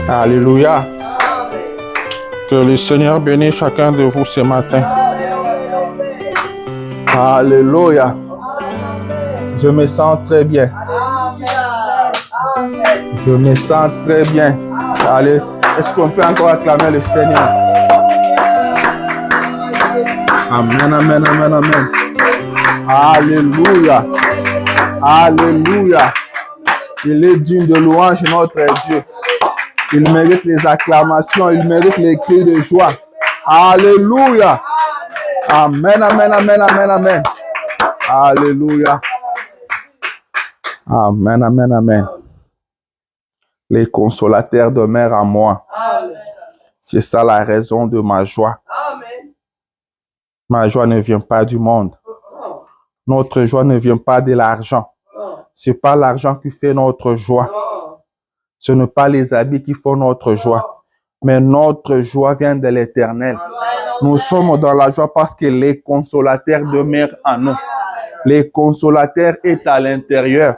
Alléluia. Que le Seigneur bénisse chacun de vous ce matin. Alléluia. Je me sens très bien. Je me sens très bien. Allez, est-ce qu'on peut encore acclamer le Seigneur? Amen, amen, amen, amen. Alléluia. Alléluia. Il est digne de louange, notre Dieu. Il mérite les acclamations, il mérite les cris de joie. Alléluia. Amen, amen, amen, amen, amen. Alléluia. Amen, amen, amen. Les consolateurs demeurent en moi. C'est ça la raison de ma joie. Ma joie ne vient pas du monde. Notre joie ne vient pas de l'argent. Ce n'est pas l'argent qui fait notre joie. Ce n'est pas les habits qui font notre joie. Mais notre joie vient de l'Éternel. Nous sommes dans la joie parce que les consolateurs demeurent en nous. Les consolateurs est à l'intérieur.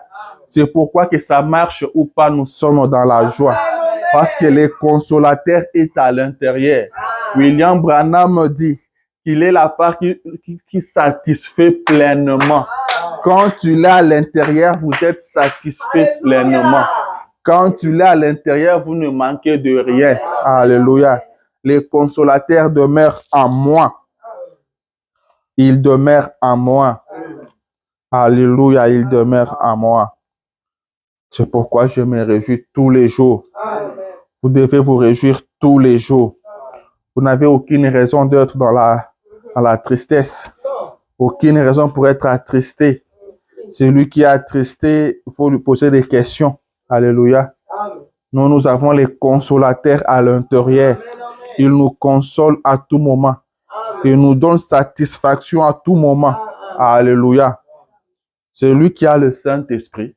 C'est pourquoi que ça marche ou pas, nous sommes dans la joie. Parce que les consolateurs est à l'intérieur. William Branham dit qu'il est la part qui satisfait pleinement. Quand tu l'as à l'intérieur, vous êtes satisfait pleinement. Quand tu l'as à l'intérieur, vous ne manquez de rien. Alléluia. Les consolateurs demeurent en moi. Ils demeurent en moi. Alléluia, ils demeurent en moi. C'est pourquoi je me réjouis tous les jours. Vous devez vous réjouir tous les jours. Vous n'avez aucune raison d'être dans la tristesse. Aucune raison pour être attristé. Celui qui est attristé, il faut lui poser des questions. Alléluia. Nous avons les consolateurs à l'intérieur. Ils nous consolent à tout moment. Ils nous donnent satisfaction à tout moment. Alléluia. Celui qui a le Saint-Esprit,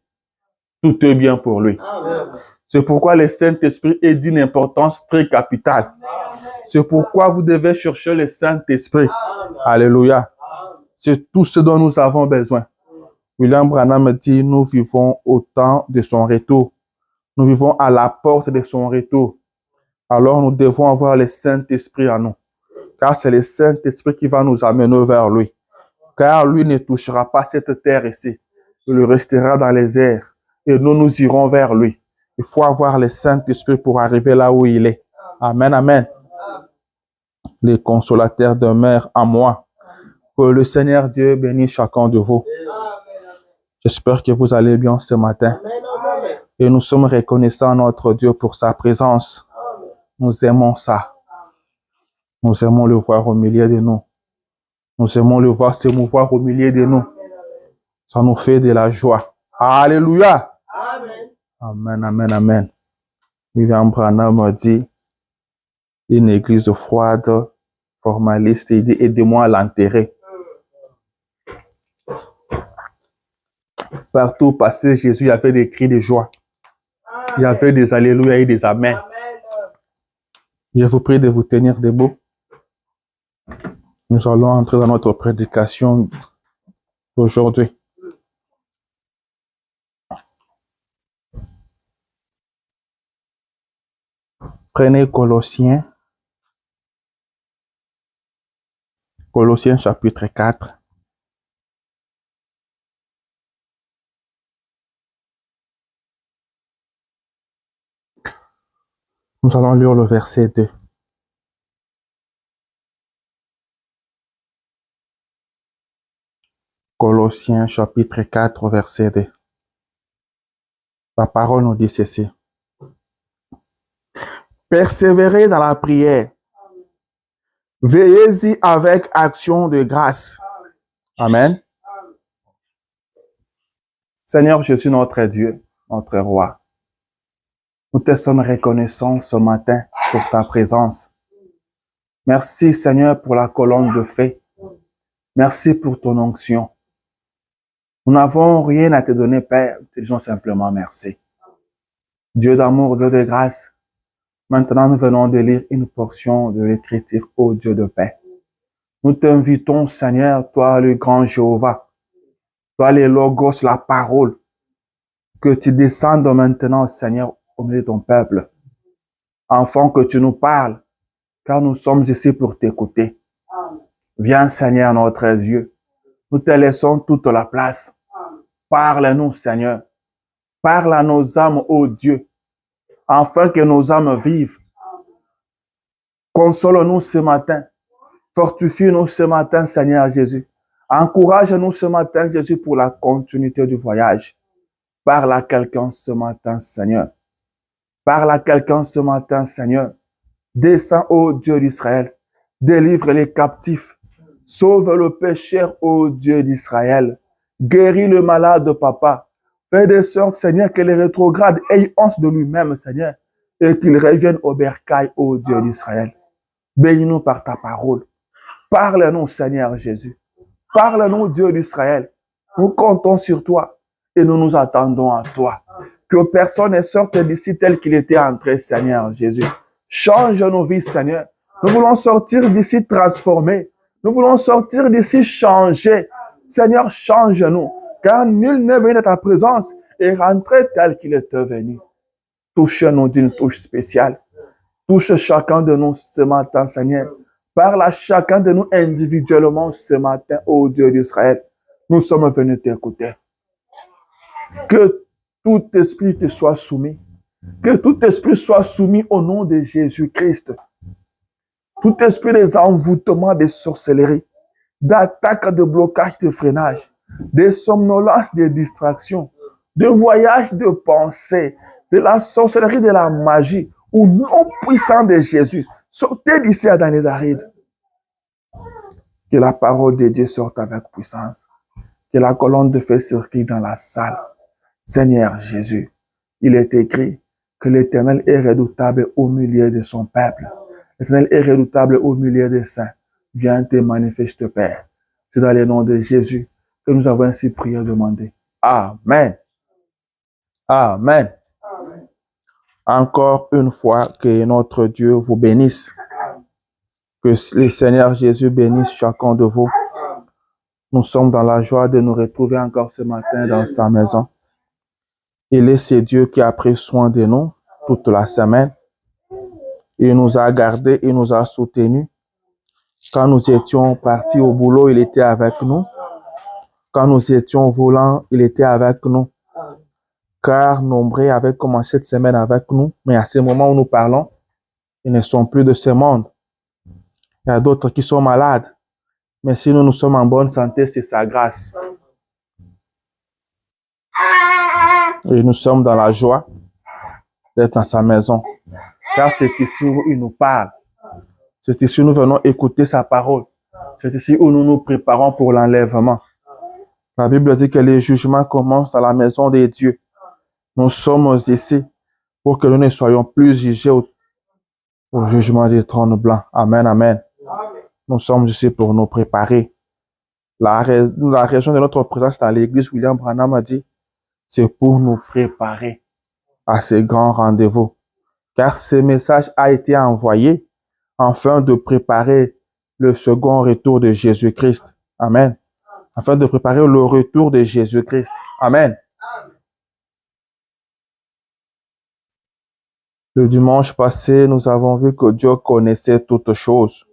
tout est bien pour lui. C'est pourquoi le Saint-Esprit est d'une importance très capitale. C'est pourquoi vous devez chercher le Saint-Esprit. Alléluia. C'est tout ce dont nous avons besoin. William Branham dit, nous vivons au temps de son retour. Nous vivons à la porte de son retour. Alors nous devons avoir le Saint-Esprit en nous. Car c'est le Saint-Esprit qui va nous amener vers lui. Car lui ne touchera pas cette terre ici. Il restera dans les airs. Et nous irons vers lui. Il faut avoir le Saint-Esprit pour arriver là où il est. Amen, amen. Les consolateurs demeurent en moi. Que le Seigneur Dieu bénisse chacun de vous. J'espère que vous allez bien ce matin. Et nous sommes reconnaissants à notre Dieu pour sa présence. Nous aimons ça. Nous aimons le voir au milieu de nous. Nous aimons le voir se mouvoir au milieu de nous. Ça nous fait de la joie. Alléluia. Amen, amen, amen. William Branham dit, une église froide, formaliste, il dit, aidez-moi à l'enterrer. Partout où passait Jésus, il y avait des cris de joie. Il y avait des alléluia et des amen. Je vous prie de vous tenir debout. Nous allons entrer dans notre prédication d'aujourd'hui. Prenez Colossiens chapitre 4. Nous allons lire le verset 2. Colossiens chapitre 4, verset 2. La parole nous dit ceci. Persévérez dans la prière. Veillez-y avec action de grâce. Amen. Seigneur Jésus, notre Dieu, notre Roi, nous te sommes reconnaissants ce matin pour ta présence. Merci Seigneur pour la colonne de feu. Merci pour ton onction. Nous n'avons rien à te donner, Père. Nous te disons simplement merci. Dieu d'amour, Dieu de grâce, maintenant nous venons de lire une portion de l'Écriture, ô Dieu de paix. Nous t'invitons, Seigneur, toi le grand Jéhovah, toi le Logos, la parole, Que tu descendes maintenant, Seigneur, au milieu de ton peuple. Enfant, que tu nous parles, car nous sommes ici pour t'écouter. Viens, Seigneur, notre Dieu. Nous te laissons toute la place. Parle-nous, Seigneur. Parle à nos âmes, ô Dieu, afin que nos âmes vivent. Console-nous ce matin. Fortifie-nous ce matin, Seigneur Jésus. Encourage-nous ce matin, Jésus, pour la continuité du voyage. Parle à quelqu'un ce matin, Seigneur. Parle à quelqu'un ce matin, Seigneur. Descends, ô Dieu d'Israël. Délivre les captifs. Sauve le pécheur, ô Dieu d'Israël. Guéris le malade, Papa. Fais de sorte, Seigneur, que les rétrogrades aient honte de lui-même, Seigneur, et qu'il revienne au bercail, ô Dieu d'Israël. Bénis-nous par ta parole. Parle-nous, Seigneur Jésus. Parle-nous, Dieu d'Israël. Nous comptons sur toi et nous nous attendons à toi. Que personne ne sorte d'ici tel qu'il était entré, Seigneur Jésus. Change nos vies, Seigneur. Nous voulons sortir d'ici transformés. Nous voulons sortir d'ici changés. Seigneur, change-nous, car nul n'est venu à ta présence et rentré tel qu'il était venu. Touche-nous d'une touche spéciale. Touche chacun de nous ce matin, Seigneur. Parle à chacun de nous individuellement ce matin, ô Dieu d'Israël. Nous sommes venus t'écouter. Que tout esprit te soit soumis. Que tout esprit soit soumis au nom de Jésus-Christ. Tout esprit des envoûtements, des sorcelleries, d'attaques, de blocages, de freinages, des somnolences, des distractions, de voyages de pensée, de la sorcellerie, de la magie, au nom puissant de Jésus. Sortez d'ici dans les arides. Que la parole de Dieu sorte avec puissance. Que la colonne de feu circule dans la salle. Seigneur Jésus, il est écrit que l'Éternel est redoutable au milieu de son peuple. L'Éternel est redoutable au milieu des saints. Viens te manifester, Père. C'est dans le nom de Jésus que nous avons ainsi prié et demandé. Amen. Amen. Encore une fois, que notre Dieu vous bénisse. Que le Seigneur Jésus bénisse chacun de vous. Nous sommes dans la joie de nous retrouver encore ce matin dans sa maison. Il est ce Dieu qui a pris soin de nous toute la semaine. Il nous a gardés, il nous a soutenus. Quand nous étions partis au boulot, il était avec nous. Quand nous étions volants, il était avec nous. Car nombreux avaient commencé cette semaine avec nous, mais à ce moment où nous parlons, ils ne sont plus de ce monde. Il y a d'autres qui sont malades. Mais si nous sommes en bonne santé, c'est sa grâce. Et nous sommes dans la joie d'être dans sa maison. Car c'est ici où il nous parle. C'est ici où nous venons écouter sa parole. C'est ici où nous nous préparons pour l'enlèvement. La Bible dit que les jugements commencent à la maison de Dieu. Nous sommes ici pour que nous ne soyons plus jugés au jugement du trône blanc. Amen, amen. Nous sommes ici pour nous préparer. La raison de notre présence dans l'église, William Branham a dit, c'est pour nous préparer à ce grand rendez-vous. Car ce message a été envoyé afin de préparer le second retour de Jésus-Christ. Amen. Afin de préparer le retour de Jésus-Christ. Amen. Le dimanche passé, nous avons vu que Dieu connaissait toutes choses.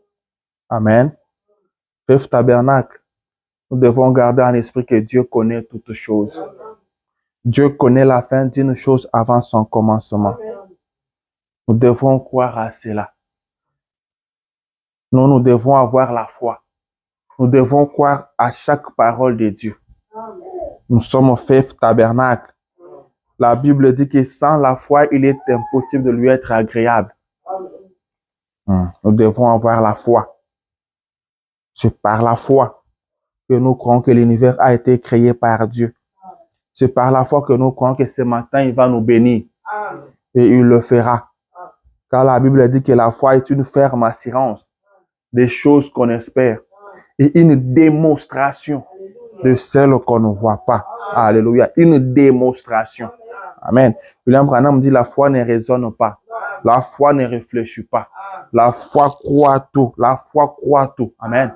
Amen. Fifth Tabernacle, nous devons garder en esprit que Dieu connaît toutes choses. Dieu connaît la fin d'une chose avant son commencement. Nous devons croire à cela. Nous devons avoir la foi. Nous devons croire à chaque parole de Dieu. Nous sommes au Fifth Tabernacle. La Bible dit que sans la foi, il est impossible de lui être agréable. Nous devons avoir la foi. C'est par la foi que nous croyons que l'univers a été créé par Dieu. C'est par la foi que nous croyons que ce matin, il va nous bénir. Et il le fera. Car la Bible dit que la foi est une ferme assurance des choses qu'on espère et une démonstration de celles qu'on ne voit pas. Alléluia. Une démonstration. Amen. William Branham dit la foi ne raisonne pas. La foi ne réfléchit pas. La foi croit tout. La foi croit tout. Amen.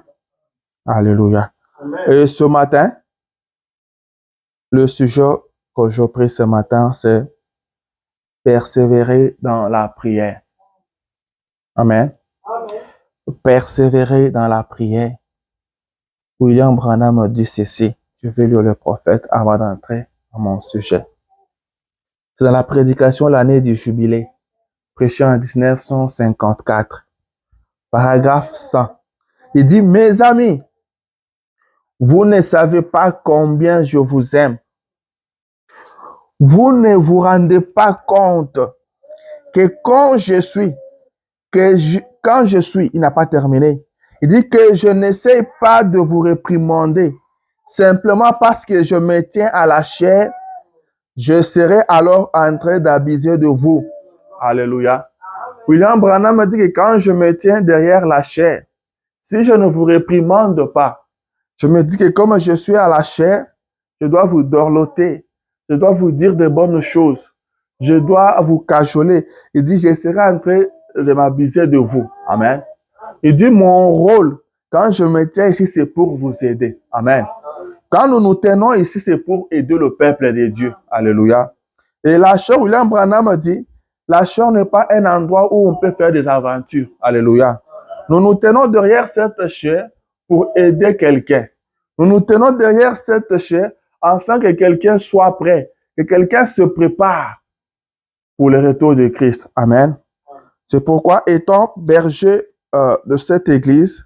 Alléluia. Amen. Et ce matin, le sujet que je prie ce matin, c'est persévérer dans la prière. Amen. Persévérer dans la prière. William Branham dit ceci. Je vais lire le prophète avant d'entrer dans mon sujet. C'est dans la prédication l'année du jubilé, prêché en 1954. Paragraphe 100. Il dit, mes amis, vous ne savez pas combien je vous aime. Vous ne vous rendez pas compte que quand je suis, il n'a pas terminé. Il dit que je n'essaie pas de vous réprimander. Simplement parce que je me tiens à la chair, je serai alors en train d'abuser de vous. Alléluia. William Branham me dit que quand je me tiens derrière la chair, si je ne vous réprimande pas, je me dis que comme je suis à la chair, je dois vous dorloter. Je dois vous dire de bonnes choses. Je dois vous cajoler. Il dit, je serai en train de m'abuser de vous. Amen. Il dit, mon rôle, quand je me tiens ici, c'est pour vous aider. Amen. Quand nous nous tenons ici, c'est pour aider le peuple de Dieu. Alléluia. Et la chair, William Branham dit, la chair n'est pas un endroit où on peut faire des aventures. Alléluia. Nous nous tenons derrière cette chair pour aider quelqu'un. Nous nous tenons derrière cette chair afin que quelqu'un soit prêt, que quelqu'un se prépare pour le retour de Christ. Amen. C'est pourquoi, étant berger de cette église,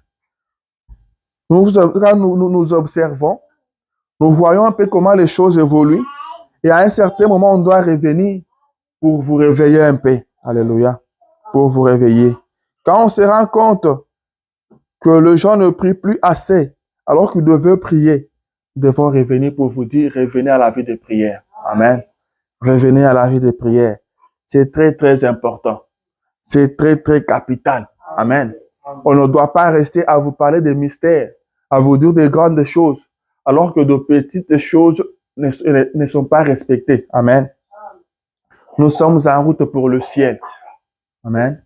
nous observons, nous voyons un peu comment les choses évoluent, et à un certain moment, on doit revenir pour vous réveiller un peu. Alléluia. Pour vous réveiller. Quand on se rend compte que les gens ne prient plus assez, alors qu'ils devaient prier, nous devons revenir pour vous dire, revenez à la vie de prière. Amen. Revenez à la vie de prière. C'est très, très important. C'est très, très capital. Amen. On ne doit pas rester à vous parler des mystères, à vous dire des grandes choses, alors que de petites choses ne sont pas respectées. Amen. Nous sommes en route pour le ciel. Amen.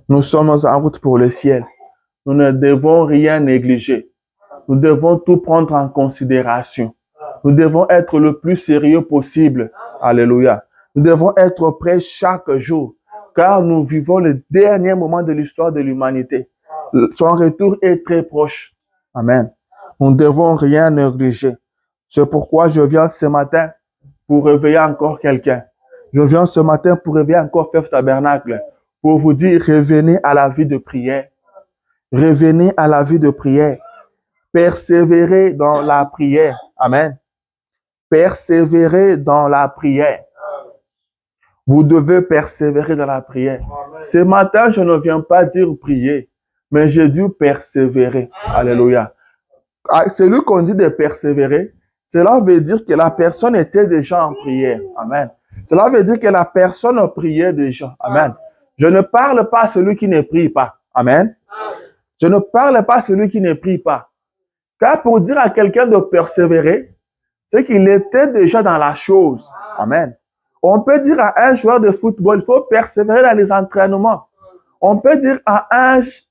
Nous sommes en route pour le ciel. Nous ne devons rien négliger. Nous devons tout prendre en considération. Nous devons être le plus sérieux possible. Alléluia. Nous devons être prêts chaque jour, car nous vivons le dernier moment de l'histoire de l'humanité. Son retour est très proche. Amen. Nous ne devons rien négliger. C'est pourquoi je viens ce matin pour réveiller encore quelqu'un. Je viens ce matin pour réveiller encore Fève Tabernacle, pour vous dire, revenez à la vie de prière. Revenez à la vie de prière. Persévérez dans la prière. Amen. Persévérez dans la prière. Vous devez persévérer dans la prière. Ce matin, je ne viens pas dire prier, mais j'ai dû persévérer. Alléluia. Celui qu'on dit de persévérer, cela veut dire que la personne était déjà en prière. Amen. Cela veut dire que la personne priait déjà. Amen. Je ne parle pas à celui qui ne prie pas. Amen. Je ne parle pas à celui qui ne prie pas. Car pour dire à quelqu'un de persévérer, c'est qu'il était déjà dans la chose. Amen. On peut dire à un joueur de football, il faut persévérer dans les entraînements. On peut dire à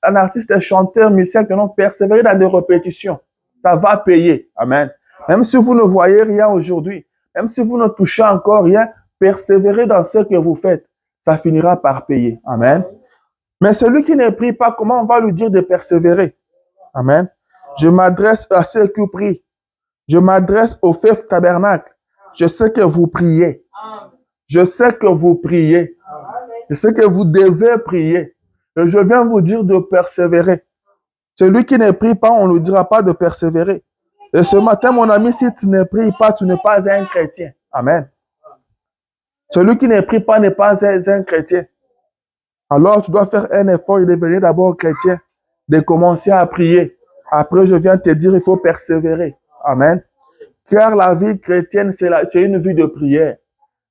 un artiste, chanteur, musicien, que non, persévérer dans des répétitions. Ça va payer. Amen. Même si vous ne voyez rien aujourd'hui, même si vous ne touchez encore rien, persévérez dans ce que vous faites. Ça finira par payer. Amen. Mais celui qui ne prie pas, comment on va lui dire de persévérer? Amen. Je m'adresse à ceux qui prient. Je m'adresse au Fève Tabernacle. Je sais que vous priez. Je sais que vous priez. Je sais que vous devez prier. Et je viens vous dire de persévérer. Celui qui ne prie pas, on ne lui dira pas de persévérer. Et ce matin, mon ami, si tu ne pries pas, tu n'es pas un chrétien. Amen. Celui qui ne prie pas n'est pas un chrétien. Alors, tu dois faire un effort et devenir d'abord chrétien, de commencer à prier. Après, je viens te dire, il faut persévérer. Amen. Car la vie chrétienne, c'est une vie de prière.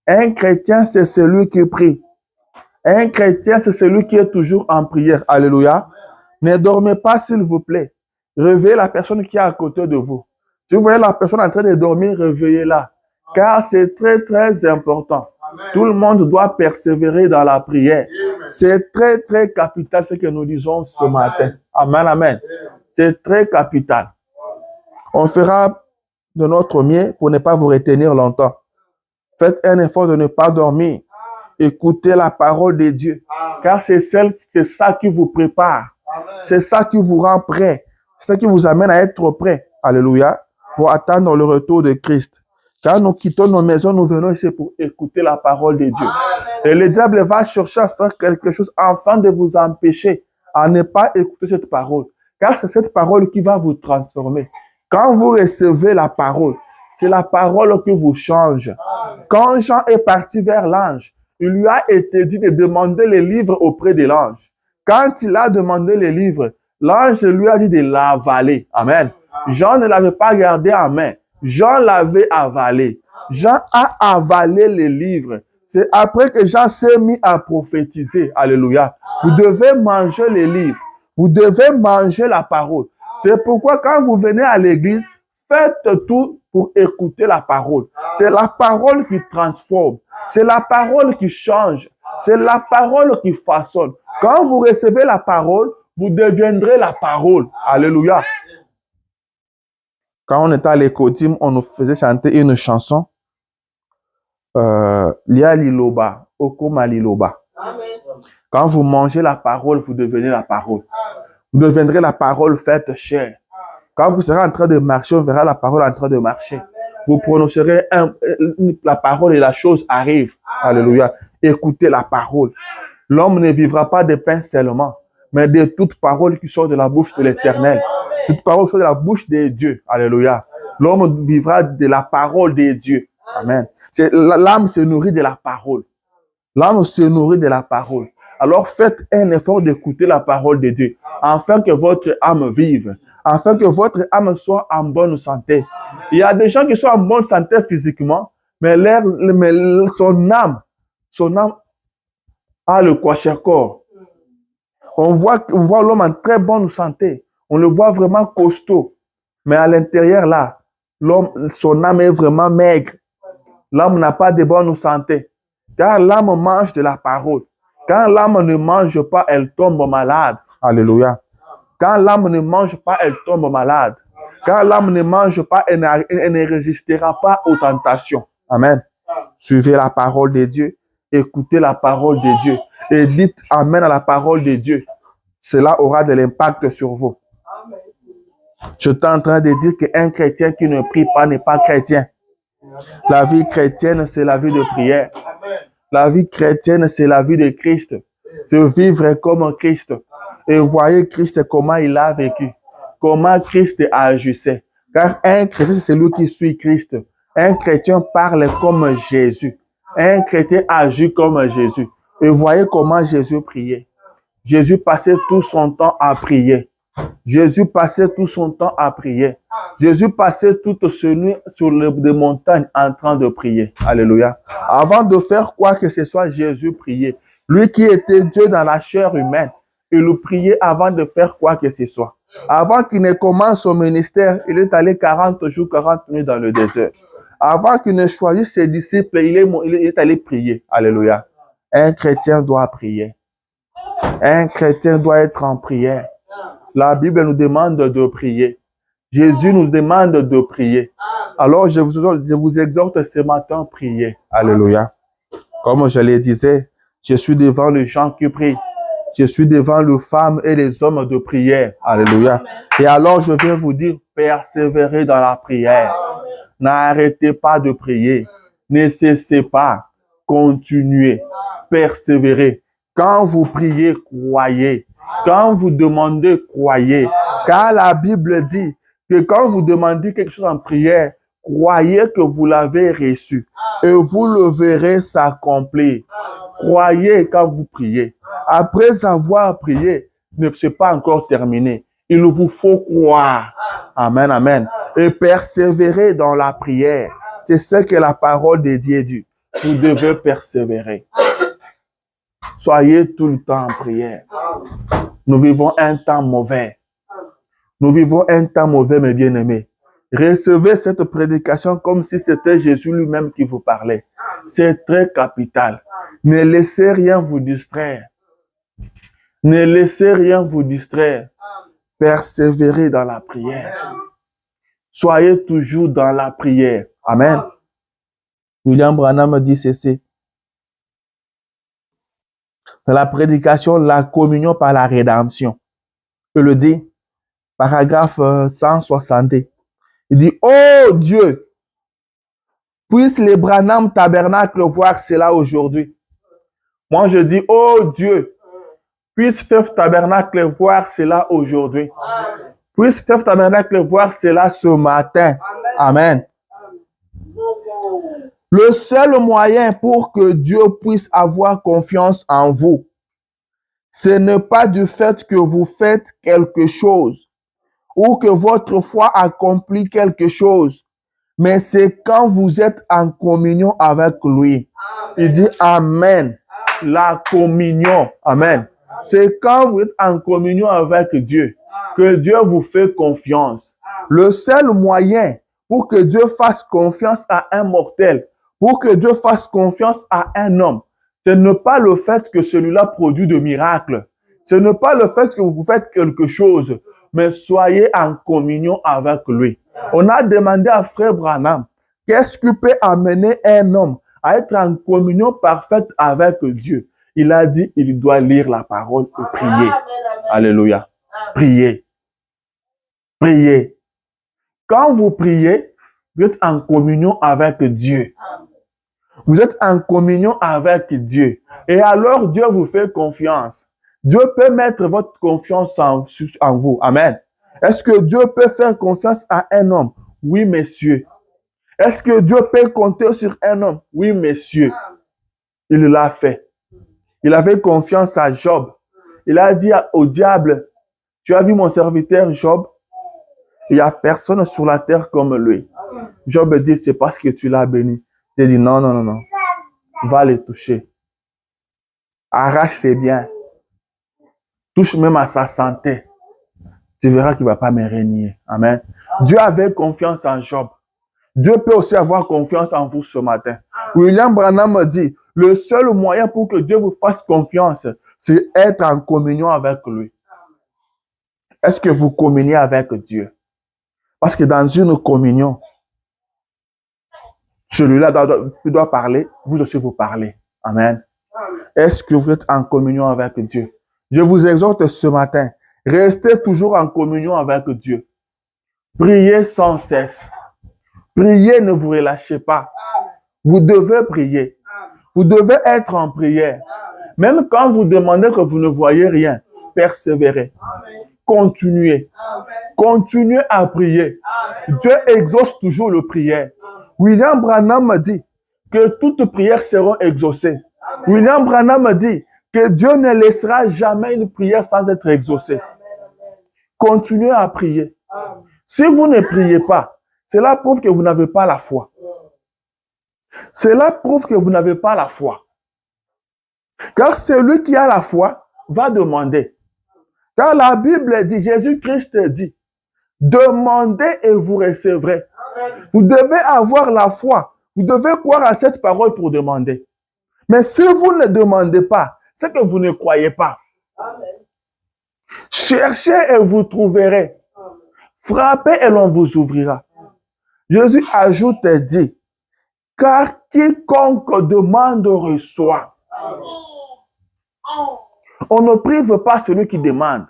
Un chrétien, c'est celui qui prie. Un chrétien, c'est celui qui est toujours en prière. Alléluia. Ne dormez pas, s'il vous plaît. Réveillez la personne qui est à côté de vous. Si vous voyez la personne en train de dormir, réveillez-la. Car c'est très, très important. Amen. Tout le monde doit persévérer dans la prière. C'est très, très capital ce que nous disons ce matin. Amen, amen. C'est très capital. On fera de notre mieux pour ne pas vous retenir longtemps. Faites un effort de ne pas dormir. Écoutez la parole de Dieu. Car c'est ça qui vous prépare. C'est ça qui vous rend prêt. C'est ça qui vous amène à être prêt. Alléluia. Pour attendre le retour de Christ. Quand nous quittons nos maisons, nous venons ici pour écouter la parole de Dieu. Et le diable va chercher à faire quelque chose afin de vous empêcher à ne pas écouter cette parole. Car c'est cette parole qui va vous transformer. Quand vous recevez la parole, c'est la parole qui vous change. Quand Jean est parti vers l'ange, il lui a été dit de demander les livres auprès de l'ange. Quand il a demandé les livres, l'ange lui a dit de l'avaler. Amen. Jean ne l'avait pas gardé en main. Jean l'avait avalé. Jean a avalé les livres. C'est après que Jean s'est mis à prophétiser. Alléluia. Vous devez manger les livres. Vous devez manger la parole. C'est pourquoi quand vous venez à l'église, faites tout pour écouter la parole. C'est la parole qui transforme. C'est la parole qui change. C'est la parole qui façonne. Quand vous recevez la parole, vous deviendrez la parole. Alléluia. Quand on était à l'écotime, on nous faisait chanter une chanson. Lia Liloba, Okoma Liloba. Quand vous mangez la parole, vous devenez la parole. Vous deviendrez la parole faite chair. Quand vous serez en train de marcher, on verra la parole en train de marcher. Vous prononcerez la parole et la chose arrive. Alléluia. Écoutez la parole. L'homme ne vivra pas de pain seulement, mais de toute parole qui sort de la bouche de l'Éternel. Toute parole qui sort de la bouche de Dieu. Alléluia. L'homme vivra de la parole de Dieu. Amen. L'âme se nourrit de la parole. L'âme se nourrit de la parole. Alors faites un effort d'écouter la parole de Dieu, afin que votre âme vive, afin que votre âme soit en bonne santé. Il y a des gens qui sont en bonne santé physiquement, mais son âme a le kwashiorkor. On voit l'homme en très bonne santé. On le voit vraiment costaud. Mais à l'intérieur là, son âme est vraiment maigre. L'âme n'a pas de bonne santé. Car l'âme mange de la parole. Quand l'âme ne mange pas, elle tombe malade. Alléluia. Quand l'âme ne mange pas, elle tombe malade. Quand l'âme ne mange pas, elle ne résistera pas aux tentations. Amen. Suivez la parole de Dieu. Écoutez la parole de Dieu. Et dites Amen à la parole de Dieu. Cela aura de l'impact sur vous. Je suis en train de dire qu'un chrétien qui ne prie pas n'est pas chrétien. La vie chrétienne, c'est la vie de prière. La vie chrétienne, c'est la vie de Christ. C'est vivre comme Christ. Et voyez Christ comment il a vécu. Comment Christ agissait. Car un chrétien, c'est celui qui suit Christ. Un chrétien parle comme Jésus. Un chrétien agit comme Jésus. Et voyez comment Jésus priait. Jésus passait tout son temps à prier. Jésus passait tout son temps à prier. Jésus passait toute sa nuit sur des montagnes en train de prier. Alléluia. Avant de faire quoi que ce soit, Jésus priait. Lui qui était Dieu dans la chair humaine, il le priait avant de faire quoi que ce soit. Avant qu'il ne commence son ministère, il est allé 40 jours, 40 nuits dans le désert. Avant qu'il ne choisisse ses disciples, il est allé prier. Alléluia. Un chrétien doit prier. Un chrétien doit être en prière. La Bible nous demande de prier. Jésus nous demande de prier. Alors, je vous exhorte ce matin à prier. Alléluia. Comme je le disais, je suis devant les gens qui prient. Je suis devant les femmes et les hommes de prière. Alléluia. Et alors, je viens vous dire, persévérez dans la prière. N'arrêtez pas de prier. Ne cessez pas. Continuez. Persévérez. Quand vous priez, croyez. Quand vous demandez, croyez. Car la Bible dit que quand vous demandez quelque chose en prière, croyez que vous l'avez reçu. Et vous le verrez s'accomplir. Croyez quand vous priez. Après avoir prié, ne c'est pas encore terminé. Il vous faut croire. Amen, amen. Et persévérer dans la prière. C'est ce que la parole de Dieu dit. Vous devez persévérer. Soyez tout le temps en prière. Nous vivons un temps mauvais. Nous vivons un temps mauvais, mes bien-aimés. Recevez cette prédication comme si c'était Jésus lui-même qui vous parlait. C'est très capital. Ne laissez rien vous distraire. Ne laissez rien vous distraire. Persévérez dans la prière. Soyez toujours dans la prière. Amen. William Branham dit ceci. Dans la prédication, la communion par la rédemption. Il le dit, paragraphe 160. Il dit, oh Dieu, puisse les Branham Tabernacle voir cela aujourd'hui. Moi, je dis, oh Dieu, puisse Fève Tabernacle voir cela aujourd'hui. Puisse Fève Tabernacle voir cela ce matin. Amen. Le seul moyen pour que Dieu puisse avoir confiance en vous, ce n'est pas du fait que vous faites quelque chose ou que votre foi accomplit quelque chose, mais c'est quand vous êtes en communion avec lui. Il dit Amen. La communion. Amen. C'est quand vous êtes en communion avec Dieu que Dieu vous fait confiance. Le seul moyen pour que Dieu fasse confiance à un mortel, pour que Dieu fasse confiance à un homme, ce n'est pas le fait que celui-là produit de miracles. Ce n'est pas le fait que vous faites quelque chose, mais soyez en communion avec lui. On a demandé à Frère Branham, qu'est-ce qui peut amener un homme à être en communion parfaite avec Dieu? Il a dit, il doit lire la parole et prier. Alléluia. Priez. Priez. Quand vous priez, vous êtes en communion avec Dieu. Vous êtes en communion avec Dieu. Et alors, Dieu vous fait confiance. Dieu peut mettre votre confiance en vous. Amen. Est-ce que Dieu peut faire confiance à un homme? Oui, messieurs. Est-ce que Dieu peut compter sur un homme? Oui, messieurs. Il l'a fait. Il avait confiance à Job. Il a dit au diable, tu as vu mon serviteur Job? Il n'y a personne sur la terre comme lui. Job dit, c'est parce que tu l'as béni. Il dit, non, non, non, non. Va les toucher. Arrache ses biens. Touche même à sa santé. Tu verras qu'il ne va pas me régner. Amen. Dieu avait confiance en Job. Dieu peut aussi avoir confiance en vous ce matin. William Branham me dit, le seul moyen pour que Dieu vous fasse confiance, c'est être en communion avec lui. Est-ce que vous communiez avec Dieu? Parce que dans une communion, celui-là doit parler, vous aussi vous parlez. Amen. Est-ce que vous êtes en communion avec Dieu? Je vous exhorte ce matin, restez toujours en communion avec Dieu. Priez sans cesse. Priez, ne vous relâchez pas. Vous devez prier. Vous devez être en prière. Même quand vous demandez que vous ne voyez rien, persévérez. Continuez. Continuez à prier. Dieu exauce toujours le prière. William Branham me dit que toutes prières seront exaucées. William Branham me dit que Dieu ne laissera jamais une prière sans être exaucée. Continuez à prier. Si vous ne priez pas, cela prouve que vous n'avez pas la foi. Cela prouve que vous n'avez pas la foi. Car celui qui a la foi va demander. Car la Bible dit, Jésus-Christ dit, demandez et vous recevrez. Vous devez avoir la foi. Vous devez croire à cette parole pour demander. Mais si vous ne demandez pas, c'est que vous ne croyez pas. Cherchez et vous trouverez. Frappez et l'on vous ouvrira. Jésus ajoute et dit, car quiconque demande reçoit. On ne prive pas celui qui demande.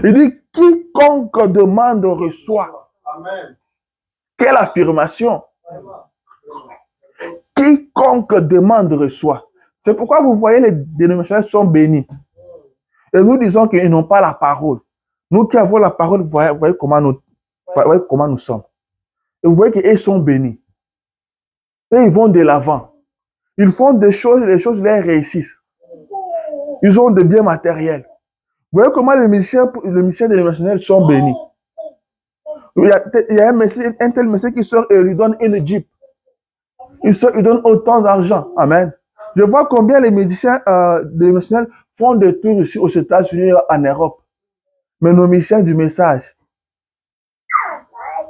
Il dit, quiconque demande reçoit. Amen. Quelle affirmation. Quiconque demande reçoit. C'est pourquoi vous voyez les dénominations sont bénis. Et nous disons qu'ils n'ont pas la parole. Nous qui avons la parole, vous voyez comment nous sommes. Et vous voyez qu'ils sont bénis. Et ils vont de l'avant. Ils font des choses et les choses les réussissent. Ils ont de biens matériels. Vous voyez comment les musiciens dénominationnels sont bénis. Il y a un tel monsieur qui sort et lui donne une Jeep. Il donne autant d'argent. Amen. Je vois combien les musiciens dénominationnels font des tours ici aux États-Unis et en Europe. Mais nos musiciens du message.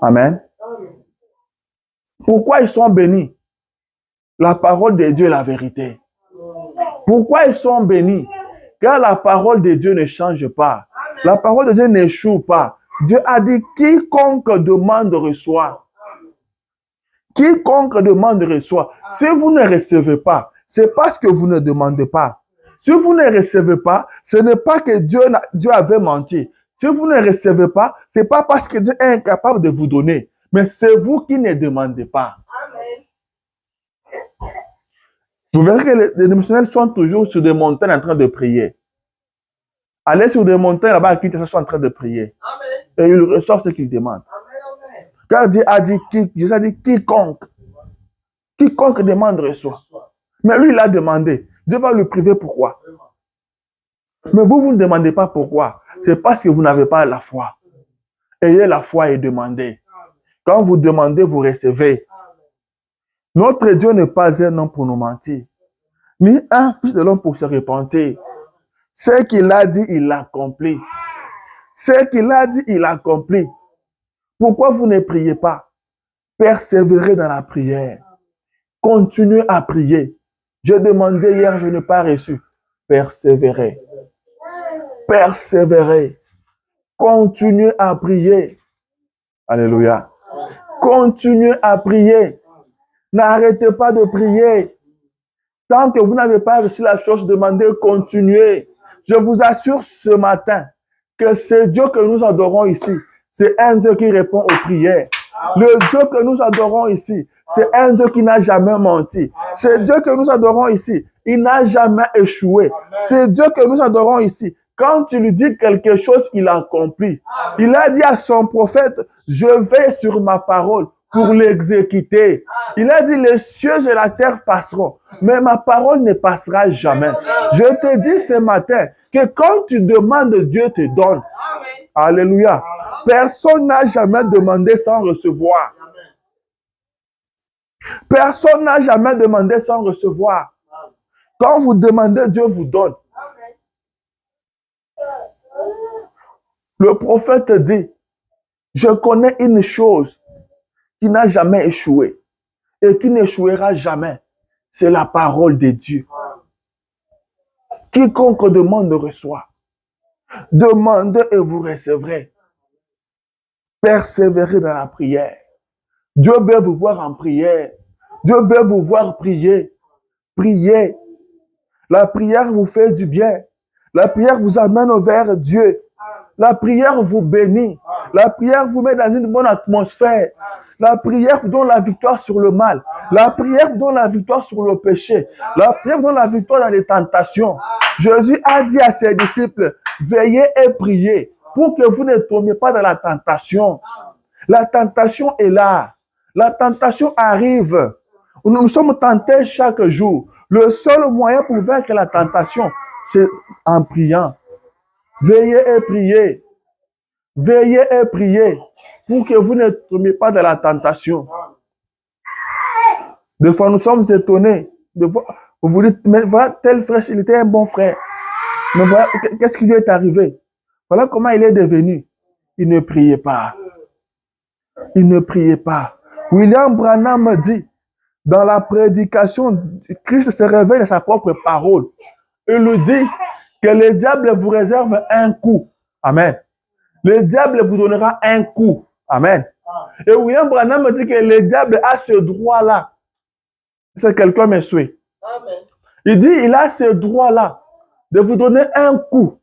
Amen. Pourquoi ils sont bénis? La parole de Dieu est la vérité. Pourquoi ils sont bénis? Car la parole de Dieu ne change pas. La parole de Dieu n'échoue pas. Dieu a dit, quiconque demande reçoit. Quiconque demande reçoit. Si vous ne recevez pas, c'est parce que vous ne demandez pas. Si vous ne recevez pas, ce n'est pas que Dieu avait menti. Si vous ne recevez pas, ce n'est pas parce que Dieu est incapable de vous donner. Mais c'est vous qui ne demandez pas. Vous verrez que les missionnaires sont toujours sur des montagnes en train de prier. Allez sur des montagnes là-bas, qui sont en train de prier. Et ils reçoivent ce qu'ils demandent. Car Dieu a dit quiconque. Quiconque demande reçoit. Mais lui, il a demandé. Dieu va lui priver pourquoi? Mais vous ne demandez pas pourquoi. C'est parce que vous n'avez pas la foi. Ayez la foi et demandez. Quand vous demandez, vous recevez. Notre Dieu n'est pas un homme pour nous mentir, ni un fils de l'homme pour se repentir. Ce qu'il a dit, il l'accomplit. Ce qu'il a dit, il accomplit. Pourquoi vous ne priez pas? Persévérez dans la prière. Continuez à prier. J'ai demandé hier, je n'ai pas reçu. Persévérez. Persévérez. Continuez à prier. Alléluia. Continuez à prier. N'arrêtez pas de prier. Tant que vous n'avez pas reçu la chose demandée, continuez. Je vous assure ce matin que ce Dieu que nous adorons ici, c'est un Dieu qui répond aux prières. Le Dieu que nous adorons ici, c'est un Dieu qui n'a jamais menti. Ce Dieu que nous adorons ici, il n'a jamais échoué. Ce Dieu que nous adorons ici, quand tu lui dis quelque chose, il accomplit. Il a dit à son prophète, je vais sur ma parole pour l'exécuter. Il a dit, les cieux et la terre passeront, mais ma parole ne passera jamais. Je te dis ce matin que quand tu demandes, Dieu te donne. Alléluia. Personne n'a jamais demandé sans recevoir. Personne n'a jamais demandé sans recevoir. Quand vous demandez, Dieu vous donne. Le prophète dit, je connais une chose qui n'a jamais échoué et qui n'échouera jamais. C'est la parole de Dieu. Quiconque demande reçoit. Demandez et vous recevrez. Persévérez dans la prière. Dieu veut vous voir en prière. Dieu veut vous voir prier. Priez. La prière vous fait du bien. La prière vous amène vers Dieu. La prière vous bénit. La prière vous met dans une bonne atmosphère. La prière vous donne la victoire sur le mal. La prière vous donne la victoire sur le péché. La prière vous donne la victoire dans les tentations. Jésus a dit à ses disciples, veillez et priez pour que vous ne tombiez pas dans la tentation. La tentation est là. La tentation arrive. Nous sommes tentés chaque jour. Le seul moyen pour vaincre la tentation, c'est en priant. Veillez et priez. Veillez et priez pour que vous ne tombiez pas dans la tentation. Des fois, nous sommes étonnés. Des fois, vous vous dites, mais voilà, tel frère, il était un bon frère. Mais voilà, qu'est-ce qui lui est arrivé? Voilà comment il est devenu. Il ne priait pas. Il ne priait pas. William Branham dit, dans la prédication, Christ se révèle de sa propre parole. Il nous dit que le diable vous réserve un coup. Amen. Le diable vous donnera un coup. Amen. Et William Branham dit que le diable a ce droit-là. C'est quelqu'un me suit. Il dit, il a ce droit-là de vous donner un coup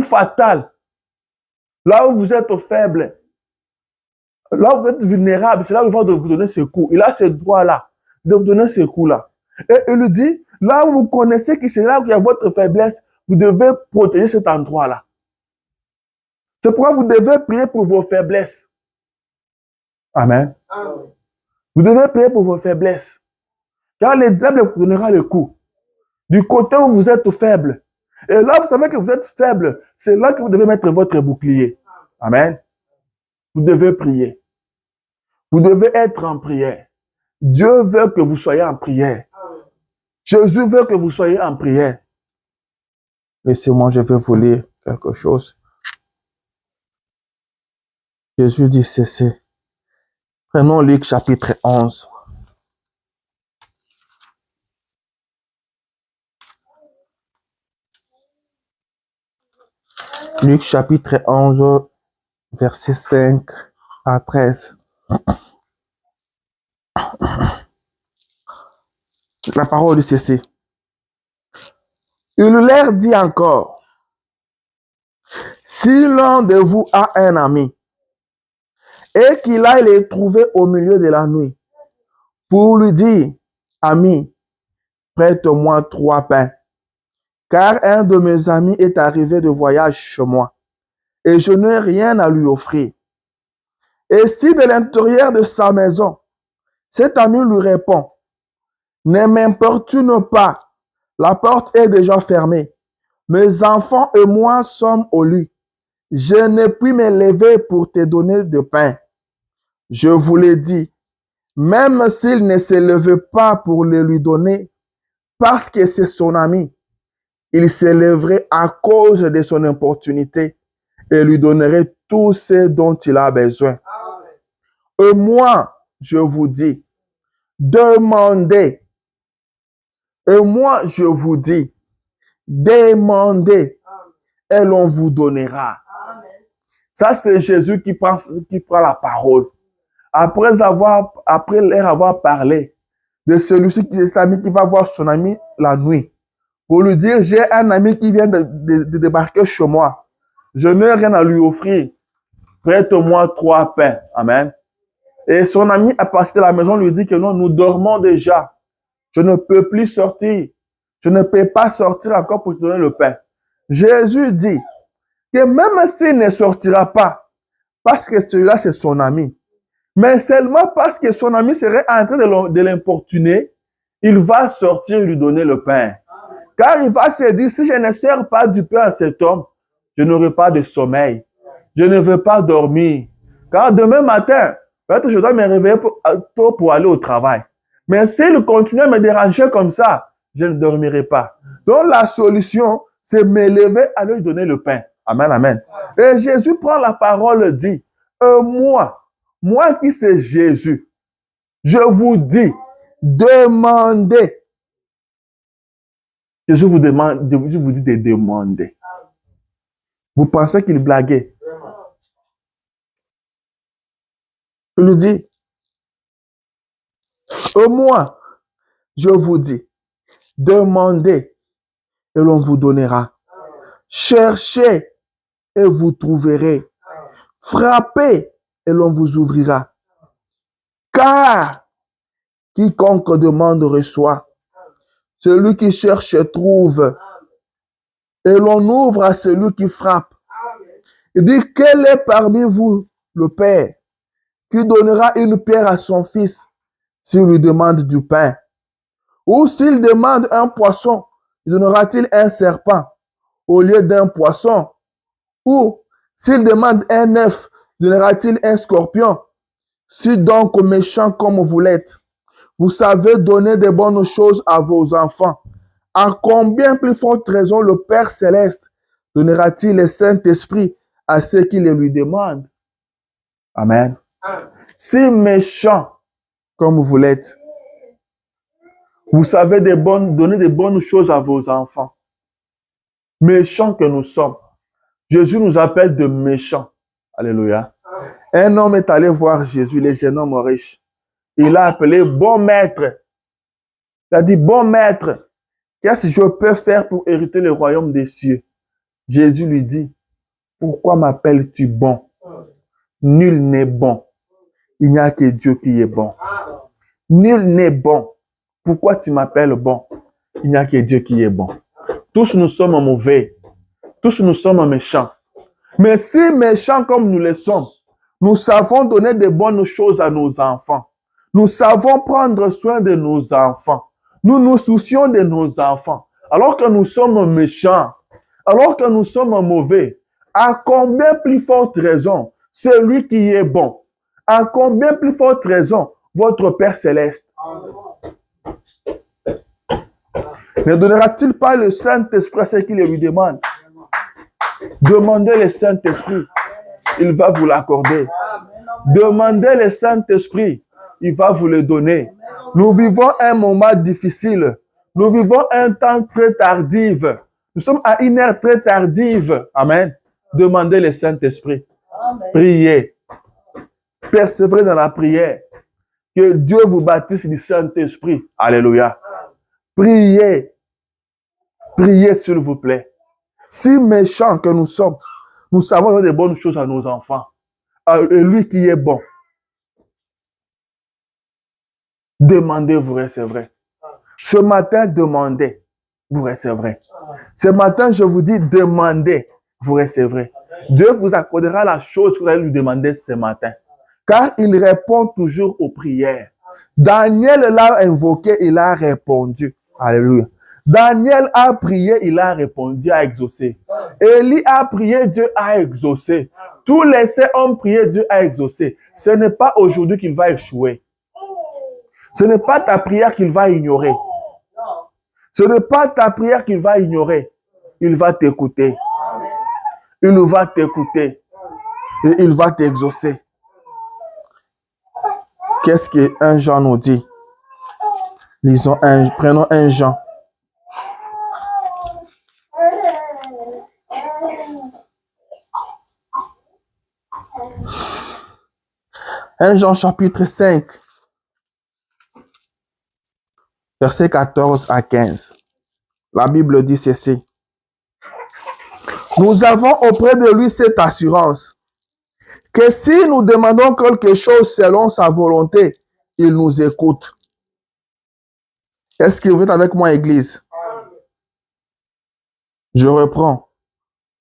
fatal. Là où vous êtes faible, là où vous êtes vulnérable, c'est là où il va vous donner ce coup. Il a ce droit-là de vous donner ce coup-là. Et il lui dit, là où vous connaissez que c'est là où il y a votre faiblesse, vous devez protéger cet endroit-là. C'est pourquoi vous devez prier pour vos faiblesses. Amen. Vous devez prier pour vos faiblesses. Car le diable vous donnera le coup. Du côté où vous êtes faible. Et là, vous savez que vous êtes faible. C'est là que vous devez mettre votre bouclier. Amen. Vous devez prier. Vous devez être en prière. Dieu veut que vous soyez en prière. Jésus veut que vous soyez en prière. Laissez-moi, je vais vous lire quelque chose. Jésus dit ceci. Prenons Luc chapitre 11. Luc chapitre 11, verset 5 à 13. La parole de ceci. Il leur dit encore, si l'un de vous a un ami et qu'il aille le trouver au milieu de la nuit pour lui dire, ami, prête-moi 3 pains, car un de mes amis est arrivé de voyage chez moi et je n'ai rien à lui offrir. Et si de l'intérieur de sa maison, cet ami lui répond, ne m'importune pas, la porte est déjà fermée. Mes enfants et moi sommes au lit. Je ne puis me lever pour te donner de pain. Je vous l'ai dit, même s'il ne se levait pas pour le lui donner, parce que c'est son ami, il se lèverait à cause de son importunité et lui donnerait tout ce dont il a besoin. Et moi, je vous dis, demandez. Et moi, je vous dis, demandez et l'on vous donnera. Ça, c'est Jésus qui prend la parole. Après leur avoir parlé de celui-ci qui est ami qui va voir son ami la nuit, pour lui dire, j'ai un ami qui vient de débarquer chez moi. Je n'ai rien à lui offrir. Prête-moi 3 pains. Amen. Et son ami, à partir de la maison, lui dit que non, nous dormons déjà. Je ne peux plus sortir. Je ne peux pas sortir encore pour te donner le pain. Jésus dit que même s'il ne sortira pas, parce que celui-là, c'est son ami, mais seulement parce que son ami serait en train de l'importuner, il va sortir et lui donner le pain. Car il va se dire, si je ne sers pas du pain à cet homme, je n'aurai pas de sommeil. Je ne veux pas dormir. Car demain matin, peut-être je dois me réveiller tôt pour aller au travail. Mais s'il continue à me déranger comme ça, je ne dormirai pas. Donc la solution, c'est me lever à lui donner le pain. Amen, amen. Et Jésus prend la parole, dit, moi qui c'est Jésus, je vous dis, demandez. Je vous dis de demander. Vous pensez qu'il blaguait? Il nous dit, moi, je vous dis, demandez et l'on vous donnera. Cherchez et vous trouverez. Frappez et l'on vous ouvrira. Car quiconque demande reçoit. Celui qui cherche trouve. Et l'on ouvre à celui qui frappe. Il dit, quel est parmi vous le Père qui donnera une pierre à son fils s'il lui demande du pain? Ou s'il demande un poisson, lui donnera-t-il un serpent au lieu d'un poisson? Ou s'il demande un œuf, lui donnera-t-il un scorpion? Si donc méchant comme vous l'êtes, vous savez donner de bonnes choses à vos enfants, à combien plus forte raison le Père Céleste donnera-t-il le Saint-Esprit à ceux qui le lui demandent? Amen. Si méchant comme vous l'êtes, vous savez donner de bonnes choses à vos enfants. Méchants que nous sommes. Jésus nous appelle de méchants. Alléluia. Un homme est allé voir Jésus, le jeune homme riche. Il l'a appelé bon maître. Il a dit, bon maître, qu'est-ce que je peux faire pour hériter le royaume des cieux? Jésus lui dit, pourquoi m'appelles-tu bon? Nul n'est bon. Il n'y a que Dieu qui est bon. Nul n'est bon. Pourquoi tu m'appelles bon? Il n'y a que Dieu qui est bon. Tous nous sommes mauvais. Tous nous sommes méchants. Mais si méchants comme nous le sommes, nous savons donner de bonnes choses à nos enfants. Nous savons prendre soin de nos enfants. Nous nous soucions de nos enfants. Alors que nous sommes méchants, alors que nous sommes mauvais, à combien plus forte raison celui qui est bon? À combien plus forte raison votre Père Céleste? Ne donnera-t-il pas le Saint-Esprit à ceux qui le lui demandent? Demandez le Saint-Esprit, il va vous l'accorder. Demandez le Saint-Esprit, il va vous le donner. Nous vivons un moment difficile. Nous vivons un temps très tardif. Nous sommes à une heure très tardive. Amen. Demandez le Saint-Esprit. Priez. Persévérez dans la prière. Que Dieu vous baptise du Saint-Esprit. Alléluia. Priez. Priez, s'il vous plaît. Si méchants que nous sommes, nous savons donner des bonnes choses à nos enfants. Et lui qui est bon. Demandez, vous recevrez. Ce matin, demandez, vous recevrez. Ce matin, je vous dis, demandez, vous recevrez. Dieu vous accordera la chose que vous allez lui demander ce matin. Car il répond toujours aux prières. Daniel l'a invoqué, il a répondu. Alléluia. Daniel a prié, il a répondu, a exaucé. Élie a prié, Dieu a exaucé. Tous les saints ont prié, Dieu a exaucé. Ce n'est pas aujourd'hui qu'il va échouer. Ce n'est pas ta prière qu'il va ignorer. Ce n'est pas ta prière qu'il va ignorer. Il va t'écouter. Il va t'écouter. Et il va t'exaucer. Qu'est-ce que 1 Jean nous dit? Prenons 1 Jean. Jean chapitre 5, versets 14 à 15. La Bible dit ceci. Nous avons auprès de lui cette assurance que si nous demandons quelque chose selon sa volonté, il nous écoute. Est-ce que vous êtes avec moi, Église? Je reprends.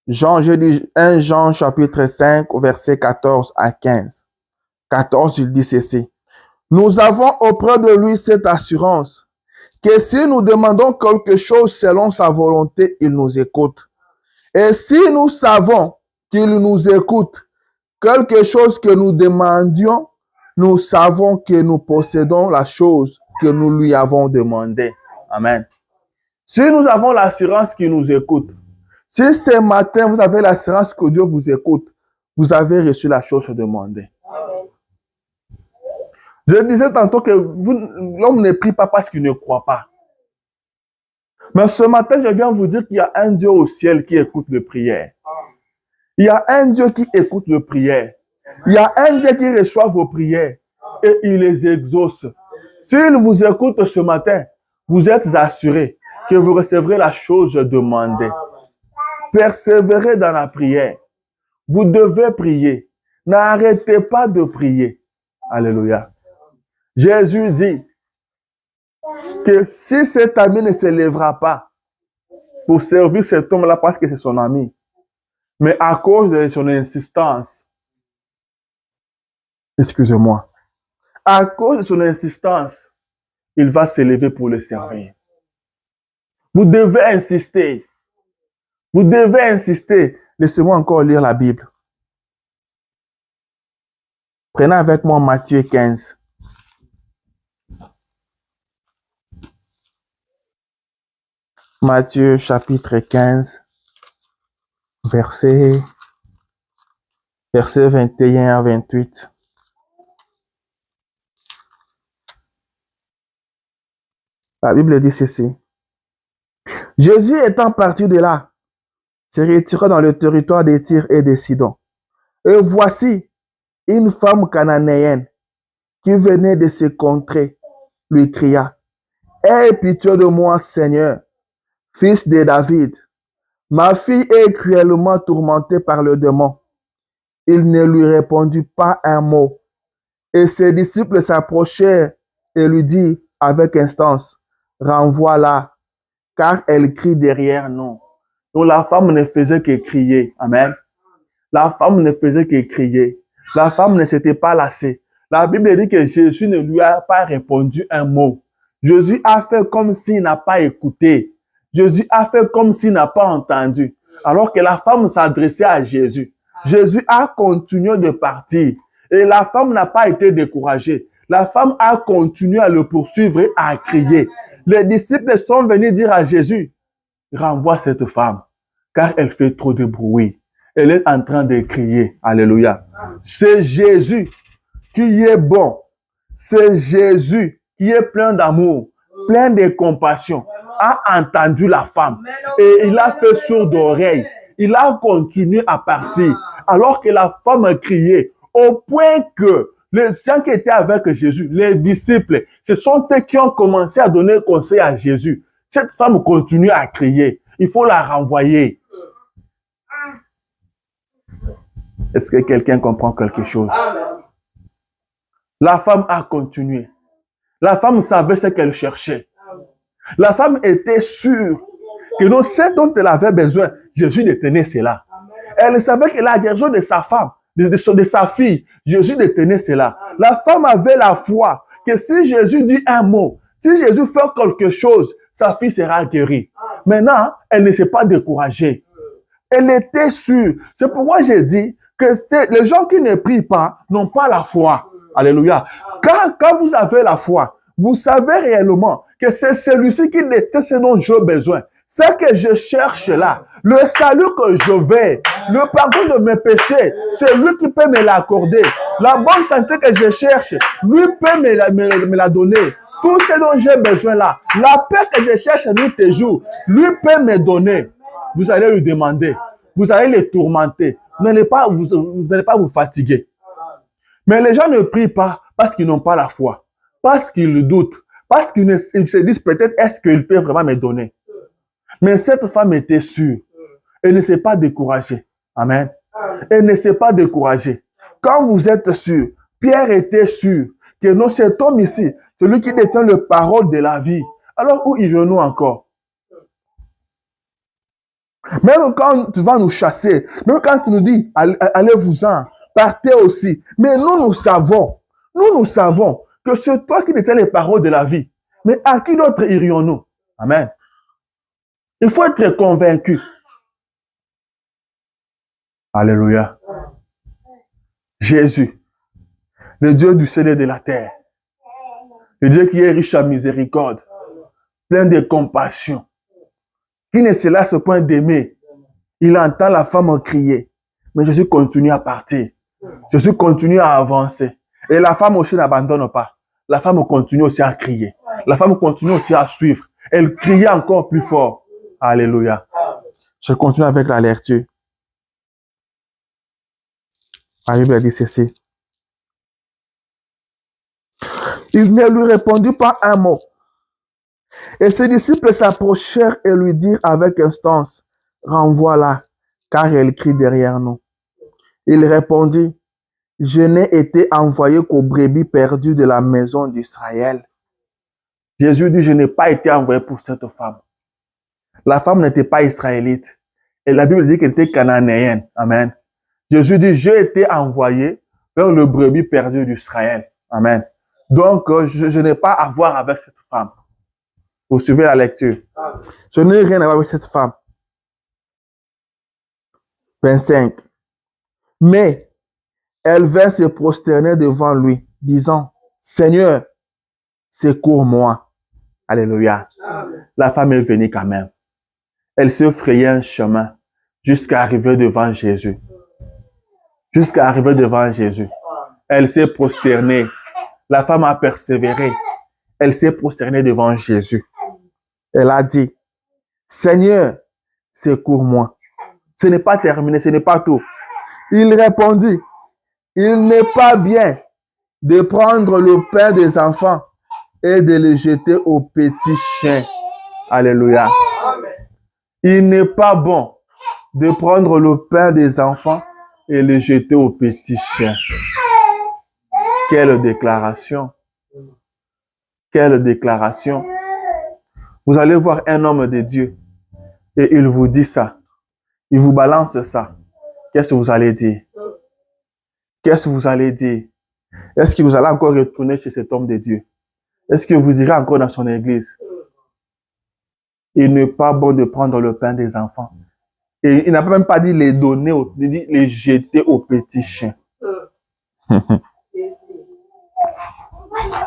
Je dis 1 Jean chapitre 5, versets 14 à 15. 14, il dit ceci. Nous avons auprès de lui cette assurance que si nous demandons quelque chose selon sa volonté, il nous écoute. Et si nous savons qu'il nous écoute, quelque chose que nous demandions, nous savons que nous possédons la chose que nous lui avons demandée. Amen. Si nous avons l'assurance qu'il nous écoute, si ce matin vous avez l'assurance que Dieu vous écoute, vous avez reçu la chose demandée. Je disais tantôt que l'homme ne prie pas parce qu'il ne croit pas. Mais ce matin, je viens vous dire qu'il y a un Dieu au ciel qui écoute les prières. Il y a un Dieu qui écoute les prières. Il y a un Dieu qui reçoit vos prières et il les exauce. S'il vous écoute ce matin, vous êtes assurés que vous recevrez la chose demandée. Persévérez dans la prière. Vous devez prier. N'arrêtez pas de prier. Alléluia. Jésus dit que si cet ami ne se lèvera pas pour servir cet homme-là parce que c'est son ami, mais à cause de son insistance, excusez-moi, à cause de son insistance, il va se lever pour le servir. Vous devez insister. Vous devez insister. Laissez-moi encore lire la Bible. Prenez avec moi Matthieu 15. Matthieu chapitre 15, versets 21 à 28. La Bible dit ceci. Jésus étant parti de là, se retira dans le territoire des Tyr et des Sidon. Et voici une femme cananéenne qui venait de se contrées, lui cria, « Aie pitié de moi, Seigneur, fils de David. Ma fille est cruellement tourmentée par le démon. » Il ne lui répondit pas un mot. Et ses disciples s'approchèrent et lui dirent avec instance, « Renvoie-la, car elle crie derrière nous. » Donc la femme ne faisait que crier. Amen. La femme ne faisait que crier. La femme ne s'était pas lassée. La Bible dit que Jésus ne lui a pas répondu un mot. Jésus a fait comme s'il n'a pas écouté. Jésus a fait comme s'il n'a pas entendu. Alors que la femme s'adressait à Jésus. Jésus a continué de partir. Et la femme n'a pas été découragée. La femme a continué à le poursuivre et à crier. Les disciples sont venus dire à Jésus, renvoie cette femme, car elle fait trop de bruit. Elle est en train de crier. Alléluia. C'est Jésus qui est bon. C'est Jésus qui est plein d'amour, plein de compassion. A entendu la femme et il a fait sourd d'oreille. Il a continué à partir alors que la femme criait au point que Les gens qui étaient avec Jésus, les disciples, ce sont eux qui ont commencé à donner conseil à Jésus. Cette femme continue à crier. Il faut la renvoyer. Est-ce que quelqu'un comprend quelque chose? La femme a continué. La femme savait ce qu'elle cherchait. La femme était sûre que non, ce dont elle avait besoin, Jésus détenait cela. Elle savait que la guérison de sa femme, de sa fille, Jésus détenait cela. La femme avait la foi que si Jésus dit un mot, si Jésus fait quelque chose, sa fille sera guérie. Maintenant, elle ne s'est pas découragée. Elle était sûre. C'est pourquoi j'ai dit que les gens qui ne prient pas n'ont pas la foi. Alléluia. Quand vous avez la foi, vous savez réellement que c'est celui-ci qui détient ce dont j'ai besoin. Ce que je cherche là, le salut que je veux, le pardon de mes péchés, c'est lui qui peut me l'accorder. La bonne santé que je cherche, lui peut me la donner. Tout ce dont j'ai besoin là, la paix que je cherche nuit et jour, lui peut me donner. Vous allez lui demander, vous allez les tourmenter. Vous n'allez pas vous fatiguer. Mais les gens ne prient pas parce qu'ils n'ont pas la foi, parce qu'ils doutent, parce qu'ils se disent peut-être est-ce qu'il peut vraiment me donner. Mais cette femme était sûre. Elle ne s'est pas découragée. Amen. Elle ne s'est pas découragée. Quand vous êtes sûr, Pierre était sûr que non, cet homme ici, celui qui détient le parole de la vie, alors où irons-nous encore? Même quand tu vas nous chasser, même quand tu nous dis, allez-vous-en, partez aussi. Mais nous savons que c'est toi qui détiens les paroles de la vie. Mais à qui d'autre irions-nous? Amen. Il faut être convaincu. Alléluia. Jésus, le Dieu du ciel et de la terre, le Dieu qui est riche en miséricorde, plein de compassion, qui ne se lasse point d'aimer. Il entend la femme crier, mais Jésus continue à partir. Jésus continue à avancer. Et la femme aussi n'abandonne pas. La femme continue aussi à crier. La femme continue aussi à suivre. Elle criait encore plus fort. Alléluia. Je continue avec la lecture. La Bible dit ceci. Il ne lui répondit pas un mot. Et ses disciples s'approchèrent et lui dirent avec instance, renvoie-la, car elle crie derrière nous. Il répondit, je n'ai été envoyé qu'aux brebis perdues de la maison d'Israël. Jésus dit, je n'ai pas été envoyé pour cette femme. La femme n'était pas israélite. Et la Bible dit qu'elle était cananéenne. Amen. Jésus dit, j'ai été envoyé vers le brebis perdu d'Israël. Amen. Donc, je n'ai pas à voir avec cette femme. Vous suivez la lecture. Je n'ai rien à voir avec cette femme. 25. Mais elle vint se prosterner devant lui, disant, Seigneur, secours-moi. Alléluia. La femme est venue quand même. Elle se frayait un chemin jusqu'à arriver devant Jésus. Jusqu'à arriver devant Jésus. Elle s'est prosternée. La femme a persévéré. Elle s'est prosternée devant Jésus. Elle a dit, Seigneur, secours-moi. Ce n'est pas terminé, ce n'est pas tout. Il répondit, il n'est pas bien de prendre le pain des enfants et de le jeter aux petits chiens. Alléluia. Il n'est pas bon de prendre le pain des enfants et le jeter aux petits chiens. Quelle déclaration! Quelle déclaration! Vous allez voir un homme de Dieu et il vous dit ça. Il vous balance ça. Qu'est-ce que vous allez dire? Qu'est-ce que vous allez dire? Est-ce que vous allez encore retourner chez cet homme de Dieu? Est-ce que vous irez encore dans son église? Il n'est pas bon de prendre le pain des enfants. Et il n'a même pas dit les donner, il dit les jeter aux petits chiens.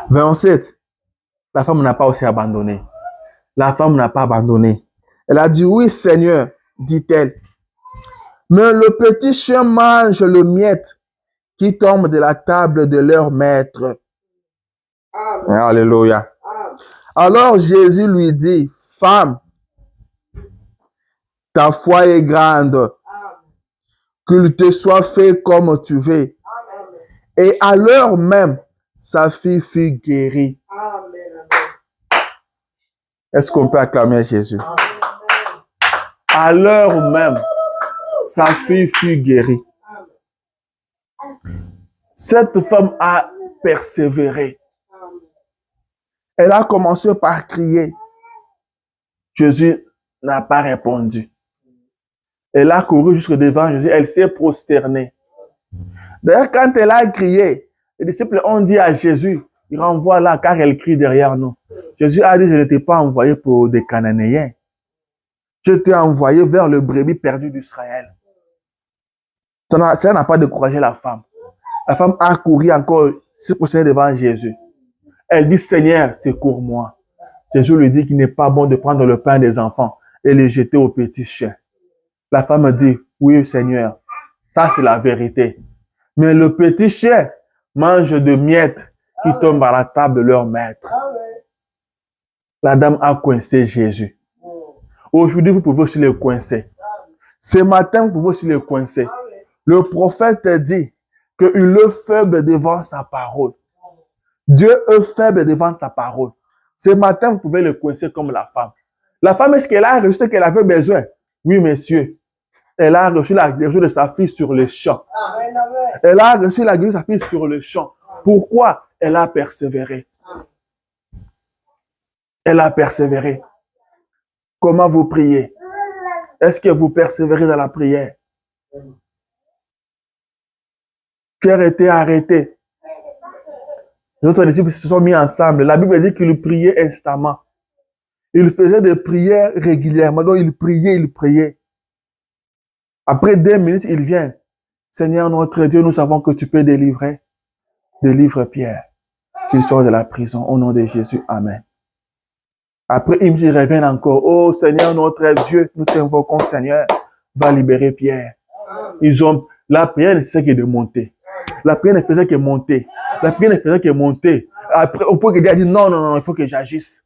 27. La femme n'a pas aussi abandonné. La femme n'a pas abandonné. Elle a dit, oui Seigneur, dit-elle. Mais le petit chien mange le miette qui tombe de la table de leur maître. Amen. Alléluia. Amen. Alors Jésus lui dit, femme, ta foi est grande. Qu'il te soit fait comme tu veux. Amen. Et à l'heure même, sa fille fut guérie. Est-ce qu'on peut acclamer Jésus? À l'heure même, sa fille fut guérie. Cette femme a persévéré. Elle a commencé par crier. Jésus n'a pas répondu. Elle a couru jusque devant Jésus. Elle s'est prosternée. D'ailleurs, quand elle a crié, les disciples ont dit à Jésus, il renvoie là car elle crie derrière nous. Jésus a dit, je ne t'ai pas envoyé pour des Cananéens. Je t'ai envoyé vers le brebis perdu d'Israël. Ça n'a pas découragé la femme. La femme a couru encore, se prosterner devant Jésus. Elle dit, Seigneur, secours-moi. Jésus lui dit qu'il n'est pas bon de prendre le pain des enfants et les jeter aux petits chiens. La femme dit, oui, Seigneur, ça c'est la vérité. Mais le petit chien mange de miettes qui tombent à la table de leur maître. La dame a coincé Jésus. Aujourd'hui, vous pouvez aussi le coincer. Ce matin, vous pouvez aussi le coincer. Le prophète dit qu'il est faible devant sa parole. Dieu est faible devant sa parole. Ce matin, vous pouvez le coincer comme la femme. La femme, est-ce qu'elle a reçu ce qu'elle avait besoin? Oui, monsieur. Elle a reçu la guérison de sa fille sur le champ. Elle a reçu la guérison de sa fille sur le champ. Pourquoi? Elle a persévéré. Elle a persévéré. Comment vous priez? Est-ce que vous persévérez dans la prière? Pierre était arrêté. Les autres disciples se sont mis ensemble. La Bible dit qu'il priait instamment. Il faisait des prières régulièrement. Donc il priait. Après 2 minutes, il vient. Seigneur notre Dieu, nous savons que tu peux délivrer. Délivre Pierre, qu'il sort de la prison. Au nom de Jésus, amen. Après, il me revient encore. Oh Seigneur notre Dieu, nous t'invoquons Seigneur. Va libérer Pierre. La prière ne faisait que de monter. La prière ne faisait que monter. La prière ne faisait que monter. Après, on peut dire non, il faut que j'agisse.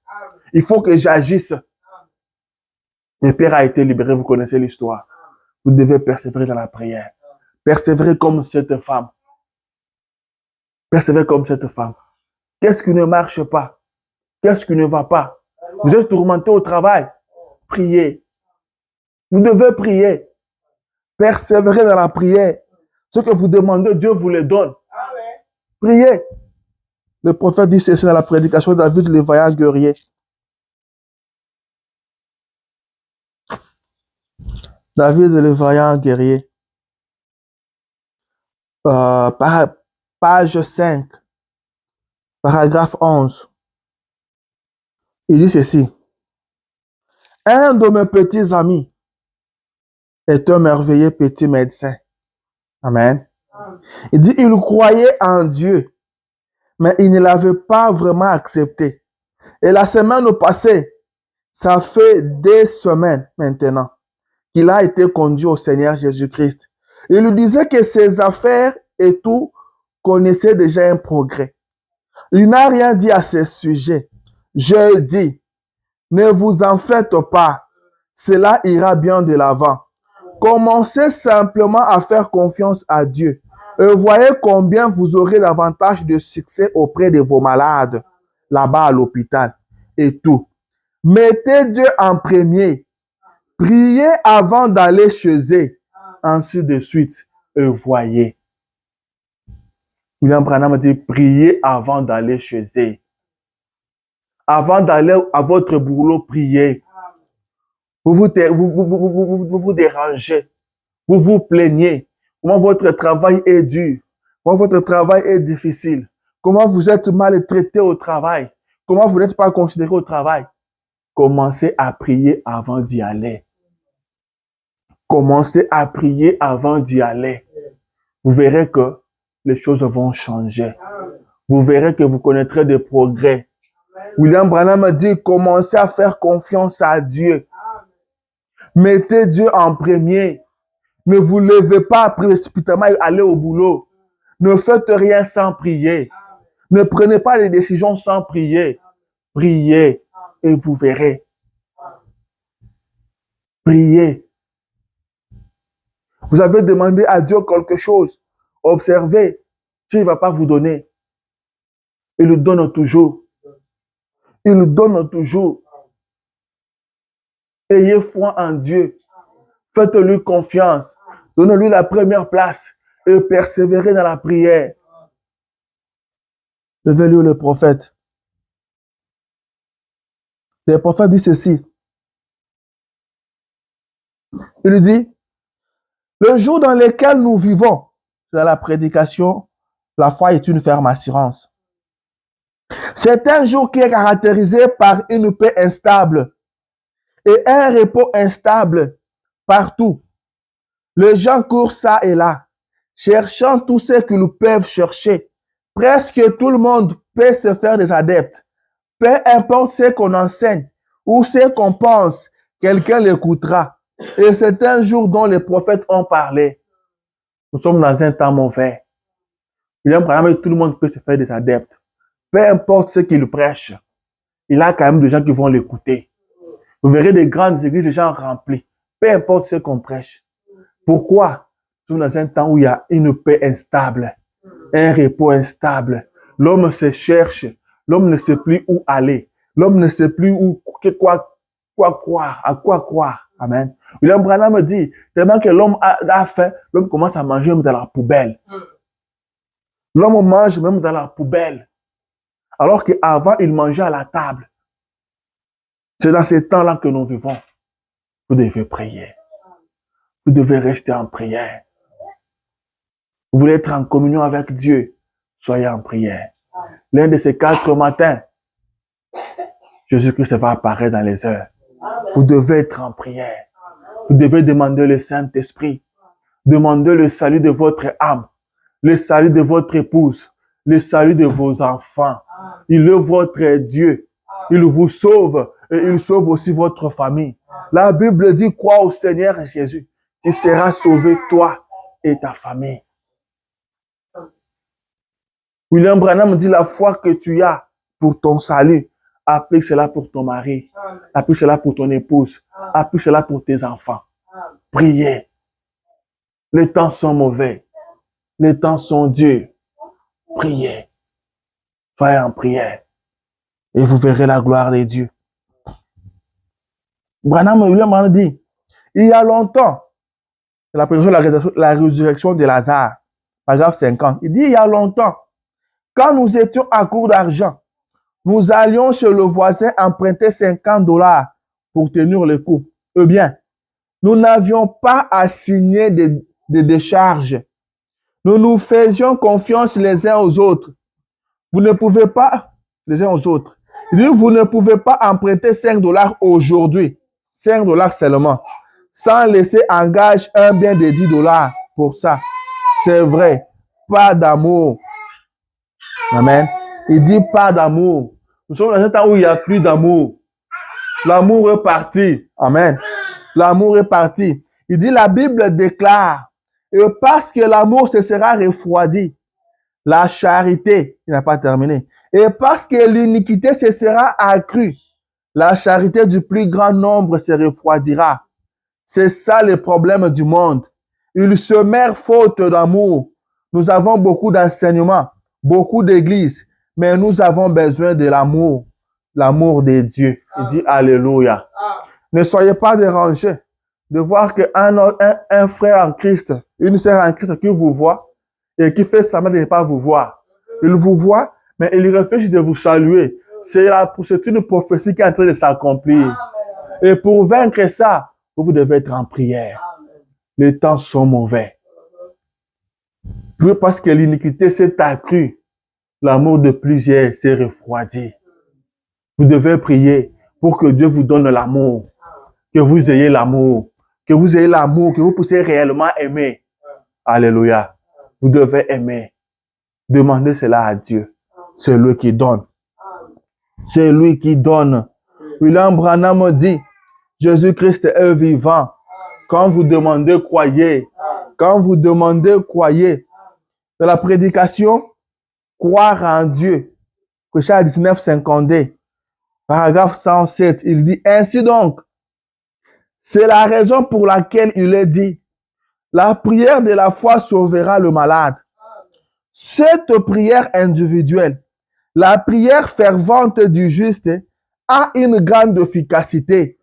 Il faut que j'agisse. Le Pierre a été libéré, vous connaissez l'histoire. Vous devez persévérer dans la prière. Persévérer comme cette femme. Persévérer comme cette femme. Qu'est-ce qui ne marche pas? Qu'est-ce qui ne va pas? Vous êtes tourmenté au travail. Priez. Vous devez prier. Persévérer dans la prière. Ce que vous demandez, Dieu vous le donne. Priez. Le prophète dit ceci dans la prédication de David, le vaillant guerrier. David, le vaillant guerrier. Page 5, paragraphe 11. Il dit ceci. Un de mes petits amis est un merveilleux petit médecin. Amen. Il dit, il croyait en Dieu, mais il ne l'avait pas vraiment accepté. Et la semaine passée, ça fait des semaines maintenant qu'il a été conduit au Seigneur Jésus-Christ. Il lui disait que ses affaires et tout connaissaient déjà un progrès. Il n'a rien dit à ce sujet. Je dis, ne vous en faites pas, cela ira bien de l'avant. Commencez simplement à faire confiance à Dieu. Et voyez combien vous aurez davantage de succès auprès de vos malades, là-bas à l'hôpital et tout. Mettez Dieu en premier. Priez avant d'aller chez eux. Ainsi de suite. Et voyez. William Branham dit, priez avant d'aller chez eux. Avant d'aller à votre boulot, priez. Vous vous dérangez. Vous vous plaignez. Comment votre travail est dur. Comment votre travail est difficile. Comment vous êtes maltraité au travail. Comment vous n'êtes pas considéré au travail. Commencez à prier avant d'y aller. Commencez à prier avant d'y aller. Vous verrez que les choses vont changer. Vous verrez que vous connaîtrez des progrès. William Branham dit, commencez à faire confiance à Dieu. Mettez Dieu en premier. Ne vous levez pas précipitamment et allez au boulot. Ne faites rien sans prier. Ne prenez pas les décisions sans prier. Priez et vous verrez. Priez. Vous avez demandé à Dieu quelque chose. Observez. Dieu ne va pas vous donner. Il le donne toujours. Il le donne toujours. Ayez foi en Dieu. Faites-lui confiance. Donnez-lui la première place et persévérez dans la prière. Je vais lire le prophète. Le prophète dit ceci. Il dit, le jour dans lequel nous vivons, dans la prédication, la foi est une ferme assurance. C'est un jour qui est caractérisé par une paix instable et un repos instable partout. Les gens courent ça et là, cherchant tout ce qu'ils peuvent chercher. Presque tout le monde peut se faire des adeptes. Peu importe ce qu'on enseigne ou ce qu'on pense, quelqu'un l'écoutera. Et c'est un jour dont les prophètes ont parlé. Nous sommes dans un temps mauvais. Tout le monde peut se faire des adeptes. Peu importe ce qu'il prêche, il y a quand même des gens qui vont l'écouter. Vous verrez des grandes églises, des gens remplis. Peu importe ce qu'on prêche. Pourquoi? Nous sommes dans un temps où il y a une paix instable, un repos instable. L'homme se cherche. L'homme ne sait plus où aller. L'homme ne sait plus quoi croire, à quoi croire. Amen. William Branham me dit, tellement que l'homme a faim, l'homme commence à manger même dans la poubelle. L'homme mange même dans la poubelle. Alors qu'avant, il mangeait à la table. C'est dans ces temps-là que nous vivons. Vous devez prier. Vous devez rester en prière. Vous voulez être en communion avec Dieu, soyez en prière. L'un de ces 4 matins, Jésus-Christ va apparaître dans les heures. Vous devez être en prière. Vous devez demander le Saint-Esprit. Demandez le salut de votre âme, le salut de votre épouse, le salut de vos enfants. Il est votre Dieu. Il vous sauve et il sauve aussi votre famille. La Bible dit, crois au Seigneur Jésus. Tu seras sauvé, toi et ta famille. William Branham dit, la foi que tu as pour ton salut, applique cela pour ton mari, applique cela pour ton épouse, applique cela pour tes enfants. Priez. Les temps sont mauvais. Les temps sont durs. Priez. Soyez en prière. Et vous verrez la gloire de Dieu. William Branham dit, il y a longtemps, la résurrection de Lazare, paragraphe 50, il dit, il y a longtemps, quand nous étions à court d'argent, nous allions chez le voisin emprunter $50 pour tenir le coup. Eh bien, nous n'avions pas à signer de décharges. Nous nous faisions confiance les uns aux autres. Vous ne pouvez pas, les uns aux autres, vous ne pouvez pas emprunter $5 aujourd'hui, $5 seulement, sans laisser en gage un bien de $10 pour ça. C'est vrai, pas d'amour. Amen. Il dit pas d'amour. Nous sommes dans un temps où il n'y a plus d'amour. L'amour est parti. Amen. L'amour est parti. Il dit, la Bible déclare, et parce que l'amour se sera refroidi, la charité, il n'a pas terminé, et parce que l'iniquité se sera accrue, la charité du plus grand nombre se refroidira. C'est ça le problème du monde. Il se meurt faute d'amour. Nous avons beaucoup d'enseignements, beaucoup d'églises, mais nous avons besoin de l'amour, l'amour de Dieu. Il dit Alléluia. Ne soyez pas dérangés de voir qu'un frère en Christ, une sœur en Christ qui vous voit et qui fait semblant de ne pas vous voir. Il vous voit, mais il refuse de vous saluer. C'est une prophétie qui est en train de s'accomplir. Et pour vaincre ça, vous devez être en prière. Les temps sont mauvais. Parce que l'iniquité s'est accrue, l'amour de plusieurs s'est refroidi. Vous devez prier pour que Dieu vous donne l'amour, que vous ayez l'amour, que vous puissiez réellement aimer. Alléluia. Vous devez aimer. Demandez cela à Dieu. C'est lui qui donne. C'est lui qui donne. William Branham dit, Jésus-Christ est vivant. Quand vous demandez, croyez. Quand vous demandez, croyez. Dans la prédication, croire en Dieu. Richard 1952, paragraphe 107, il dit, ainsi donc, c'est la raison pour laquelle il est dit, la prière de la foi sauvera le malade. Cette prière individuelle, la prière fervente du juste, a une grande efficacité.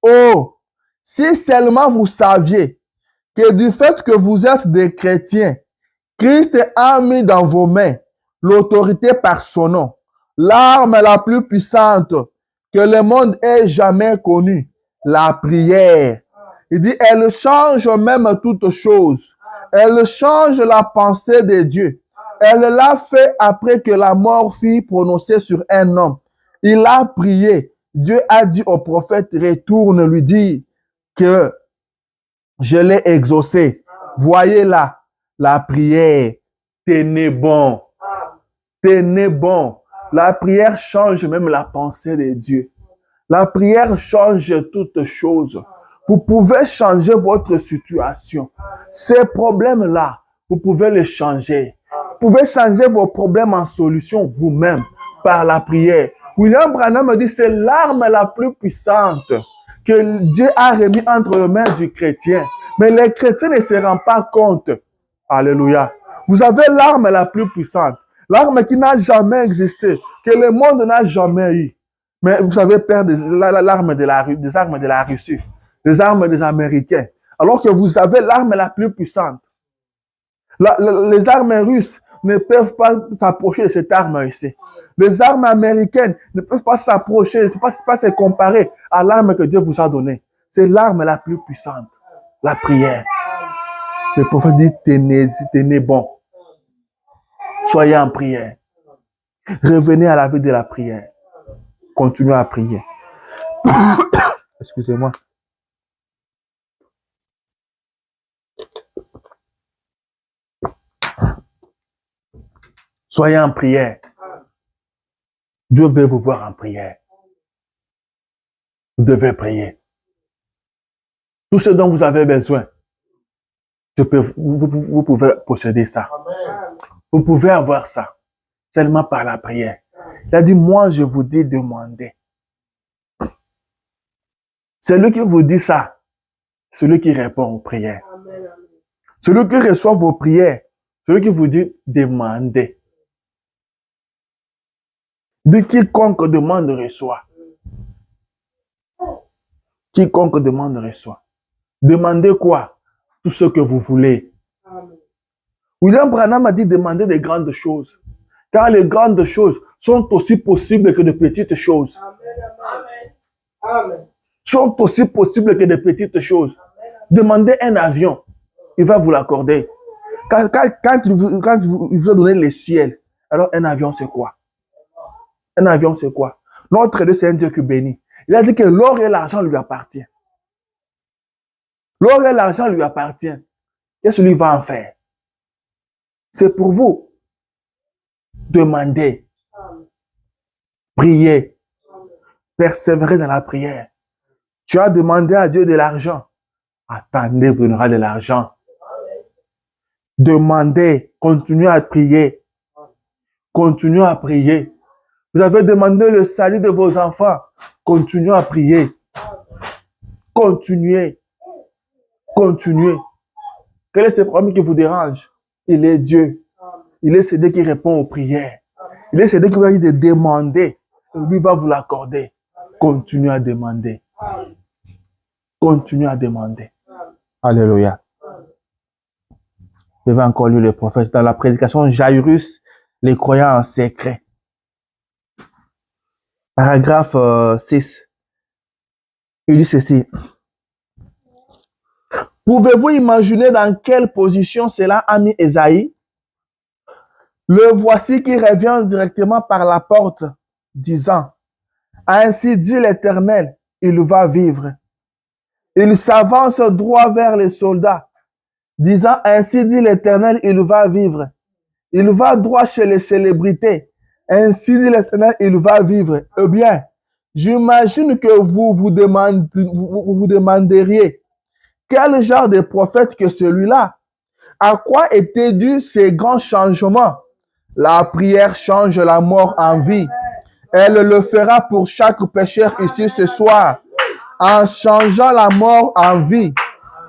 Oh, si seulement vous saviez que du fait que vous êtes des chrétiens, Christ a mis dans vos mains l'autorité par son nom, l'arme la plus puissante que le monde ait jamais connue, la prière. Il dit, elle change même toutes choses. Elle change la pensée de Dieu. Elle l'a fait après que la mort fut prononcée sur un homme. Il a prié. Dieu a dit au prophète, retourne lui dire que je l'ai exaucé. Voyez là, la prière. Tenez bon. Tenez bon. La prière change même la pensée de Dieu. La prière change toutes choses. Vous pouvez changer votre situation. Ces problèmes-là, vous pouvez les changer. Vous pouvez changer vos problèmes en solution vous-même par la prière. William Branham dit, c'est l'arme la plus puissante que Dieu a remis entre les mains du chrétien. Mais les chrétiens ne se rendent pas compte. Alléluia. Vous avez l'arme la plus puissante. L'arme qui n'a jamais existé, que le monde n'a jamais eu. Mais vous savez perdre l'arme des armes de la Russie, les armes des Américains. Alors que vous avez l'arme la plus puissante. Les armes russes ne peuvent pas s'approcher de cette arme ici. Les armes américaines ne peuvent pas s'approcher, ne peuvent pas se comparer à l'arme que Dieu vous a donnée. C'est l'arme la plus puissante, la prière. Le prophète dit, tenez bon. Soyez en prière. Revenez à la vie de la prière. Continuez à prier. Excusez-moi. Soyez en prière. Dieu veut vous voir en prière. Vous devez prier. Tout ce dont vous avez besoin, vous pouvez posséder ça. Vous pouvez avoir ça seulement par la prière. Il a dit, moi je vous dis demandez. Celui qui vous dit ça, celui qui répond aux prières. Celui qui reçoit vos prières, celui qui vous dit demandez. De quiconque demande reçoit. Quiconque demande reçoit. Demandez quoi? Tout ce que vous voulez. William Branham a dit demander des grandes choses. Car les grandes choses sont aussi possibles que de petites choses. Sont aussi possibles que de petites choses. Demandez un avion, il va vous l'accorder. Quand il vous a donné le ciel, alors un avion c'est quoi? Un avion c'est quoi? Notre Dieu c'est un Dieu qui bénit. Il a dit que l'or et l'argent lui appartiennent. L'or et l'argent lui appartiennent. Qu'est-ce qu'il va en faire? C'est pour vous. Demandez. Priez. Persévérez dans la prière. Tu as demandé à Dieu de l'argent. Attendez, vous aurez de l'argent. Demandez. Continuez à prier. Continuez à prier. Vous avez demandé le salut de vos enfants. Continuez à prier. Continuez. Continuez. Quel est ce problème qui vous dérange? Il est Dieu. Il est celui qui répond aux prières. Il est celui qui va dire de demander. Lui va vous l'accorder. Continuez à demander. Continuez à demander. Alléluia. Je vais encore lire le prophète dans la prédication Jairus, les croyants en secret. Paragraphe 6. Il dit ceci. Pouvez-vous imaginer dans quelle position cela a mis Ésaïe? Le voici qui revient directement par la porte, disant, ainsi dit l'Éternel, il va vivre. Il s'avance droit vers les soldats, disant, ainsi dit l'Éternel, il va vivre. Il va droit chez les célébrités, ainsi dit l'Éternel, il va vivre. Eh bien, j'imagine que vous vous demanderiez, quel genre de prophète que celui-là? À quoi étaient dus ces grands changements? La prière change la mort en vie. Elle le fera pour chaque pécheur ici ce soir. En changeant la mort en vie,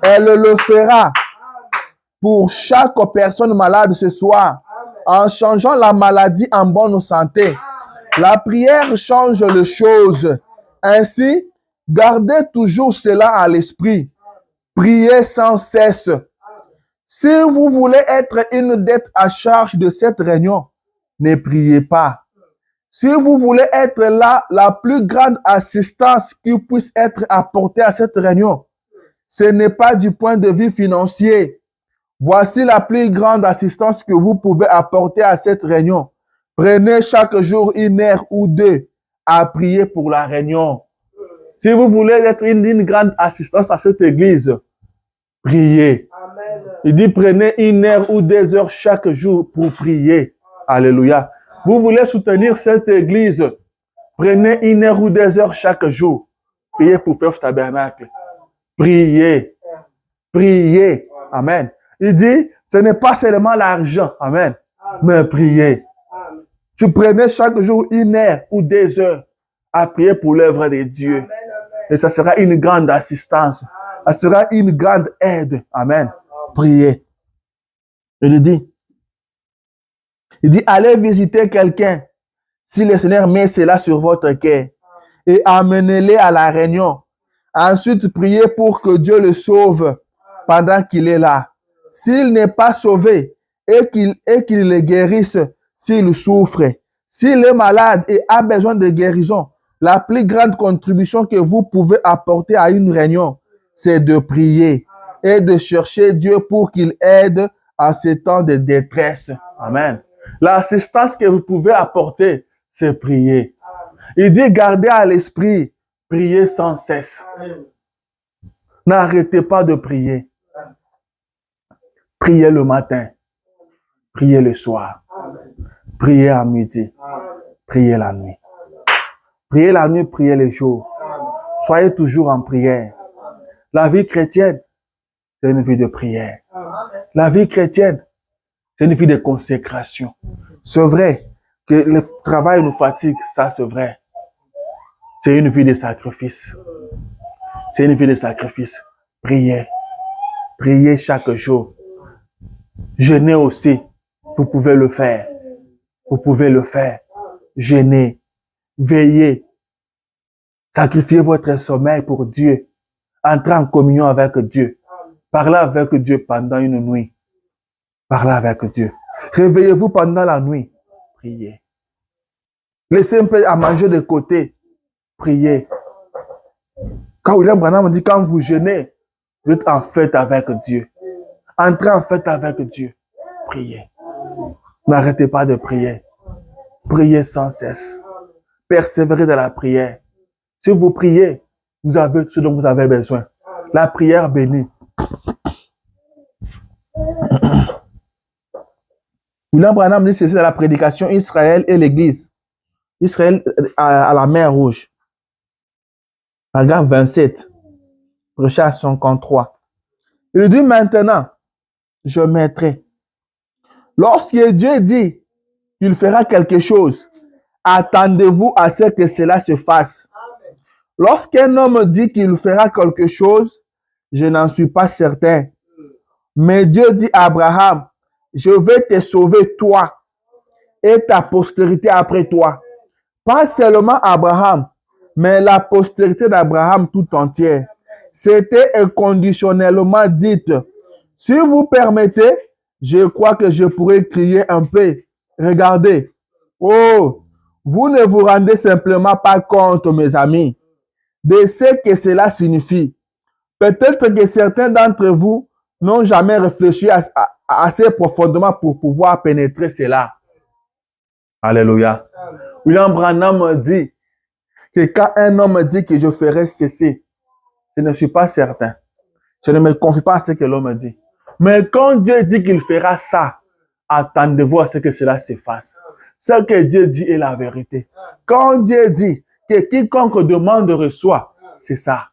elle le fera pour chaque personne malade ce soir. en changeant la maladie en bonne santé. La prière change les choses. Ainsi, gardez toujours cela à l'esprit. Priez sans cesse. Si vous voulez être une dette à charge de cette réunion, ne priez pas. Si vous voulez être là, la plus grande assistance qui puisse être apportée à cette réunion, ce n'est pas du point de vue financier. Voici la plus grande assistance que vous pouvez apporter à cette réunion. Prenez chaque jour 1 heure ou 2 à prier pour la réunion. Si vous voulez être une grande assistance à cette église, priez. Amen. Il dit prenez 1 heure ou 2 heures chaque jour pour prier. Alléluia. Vous voulez soutenir cette église, prenez 1 heure ou 2 heures chaque jour. Priez pour faire ce tabernacle. Priez. Priez. Amen. Il dit, ce n'est pas seulement l'argent. Amen. Mais priez. Tu prenais chaque jour 1 heure ou 2 heures à prier pour l'œuvre de Dieu. Et ça sera une grande assistance. Ça sera une grande aide. Amen. Priez. Il dit, allez visiter quelqu'un si le Seigneur met cela sur votre cœur et amenez-les à la réunion. Ensuite, priez pour que Dieu le sauve pendant qu'il est là. S'il n'est pas sauvé et qu'il le guérisse s'il souffre. S'il est malade et a besoin de guérison, la plus grande contribution que vous pouvez apporter à une réunion, c'est de prier et de chercher Dieu pour qu'il aide en ces temps de détresse. Amen. L'assistance que vous pouvez apporter, c'est prier. Il dit, gardez à l'esprit, priez sans cesse. N'arrêtez pas de prier. Priez le matin. Priez le soir. Priez à midi. Priez la nuit. Priez la nuit, priez les jours. Soyez toujours en prière. La vie chrétienne, c'est une vie de prière. La vie chrétienne, c'est une vie de consécration. C'est vrai que le travail nous fatigue, ça c'est vrai. C'est une vie de sacrifice. C'est une vie de sacrifice. Priez. Priez chaque jour. Jeûnez aussi. Vous pouvez le faire. Vous pouvez le faire. Jeûnez. Veillez. Sacrifiez votre sommeil pour Dieu. Entrez en communion avec Dieu. Parlez avec Dieu pendant une nuit. Parlez avec Dieu. Réveillez-vous pendant la nuit. Priez. Laissez un peu à manger de côté. Priez. Quand William Branham dit, quand vous jeûnez, vous êtes en fête avec Dieu. Entrez en fête avec Dieu. Priez. N'arrêtez pas de prier. Priez sans cesse. Persévérez dans la prière. Si vous priez, vous avez ce dont vous avez besoin. La prière bénit. William Branham dit ceci dans la prédication Israël et l'Église. Israël à la mer Rouge. Paragraphe 27. Verset 53. Il dit maintenant, je mettrai. Lorsque Dieu dit qu'il fera quelque chose, attendez-vous à ce que cela se fasse. Lorsqu'un homme dit qu'il fera quelque chose, je n'en suis pas certain. Mais Dieu dit à Abraham, je vais te sauver toi et ta postérité après toi. Pas seulement Abraham, mais la postérité d'Abraham tout entière. C'était inconditionnellement dit. Si vous permettez, je crois que je pourrais crier un peu. Regardez. Oh, vous ne vous rendez simplement pas compte, mes amis, de ce que cela signifie. Peut-être que certains d'entre vous n'ont jamais réfléchi assez profondément pour pouvoir pénétrer cela. Alléluia. William Branham dit que quand un homme dit que je ferai cesser, je ne suis pas certain. Je ne me confie pas à ce que l'homme dit. Mais quand Dieu dit qu'il fera ça, attendez-vous à ce que cela se fasse. Ce que Dieu dit est la vérité. Quand Dieu dit que quiconque demande reçoit, c'est ça.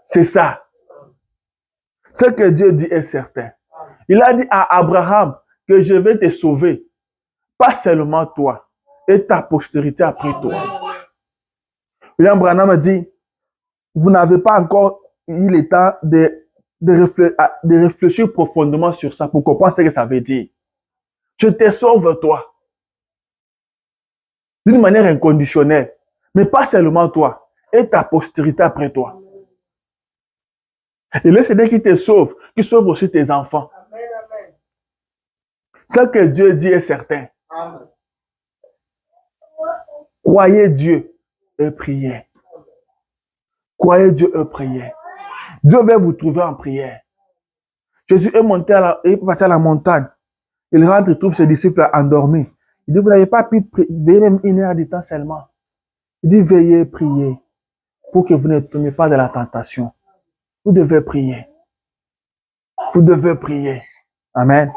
C'est ça. Ce que Dieu dit est certain. Il a dit à Abraham que je vais te sauver. Pas seulement toi et ta postérité après toi. William Branham dit, vous n'avez pas encore eu le temps de de réfléchir profondément sur ça pour comprendre ce que ça veut dire. Je te sauve, toi. D'une manière inconditionnelle. Mais pas seulement toi. Et ta postérité après toi. Et le Seigneur qui te sauve, qui sauve aussi tes enfants. Ce que Dieu dit est certain. Amen. Croyez Dieu et priez. Croyez Dieu et priez. Dieu va vous trouver en prière. Jésus est parti à la montagne. Il rentre et trouve ses disciples endormis. Il dit, vous n'avez pas pu veiller même 1 heure de temps seulement. Il dit, veillez, priez, pour que vous ne tombiez pas dans la tentation. Vous devez prier. Vous devez prier. Amen.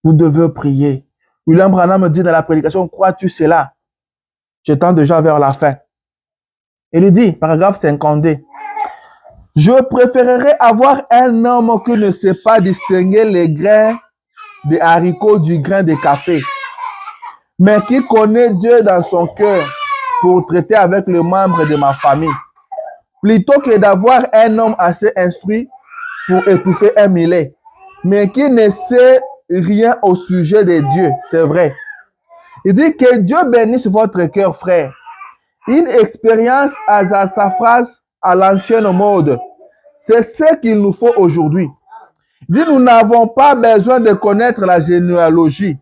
Vous devez prier. William Branham me dit dans la prédication, crois-tu cela? Je tends déjà vers la fin. Il lui dit, paragraphe 52, je préférerais avoir un homme qui ne sait pas distinguer les grains des haricots du grain de café, mais qui connaît Dieu dans son cœur pour traiter avec les membres de ma famille, plutôt que d'avoir un homme assez instruit pour étouffer un millet, mais qui ne sait rien au sujet de Dieu. C'est vrai. Il dit que Dieu bénisse votre cœur, frère. Une expérience à sa phrase à l'ancienne mode. C'est ce qu'il nous faut aujourd'hui. Il dit, nous n'avons pas besoin de connaître la généalogie.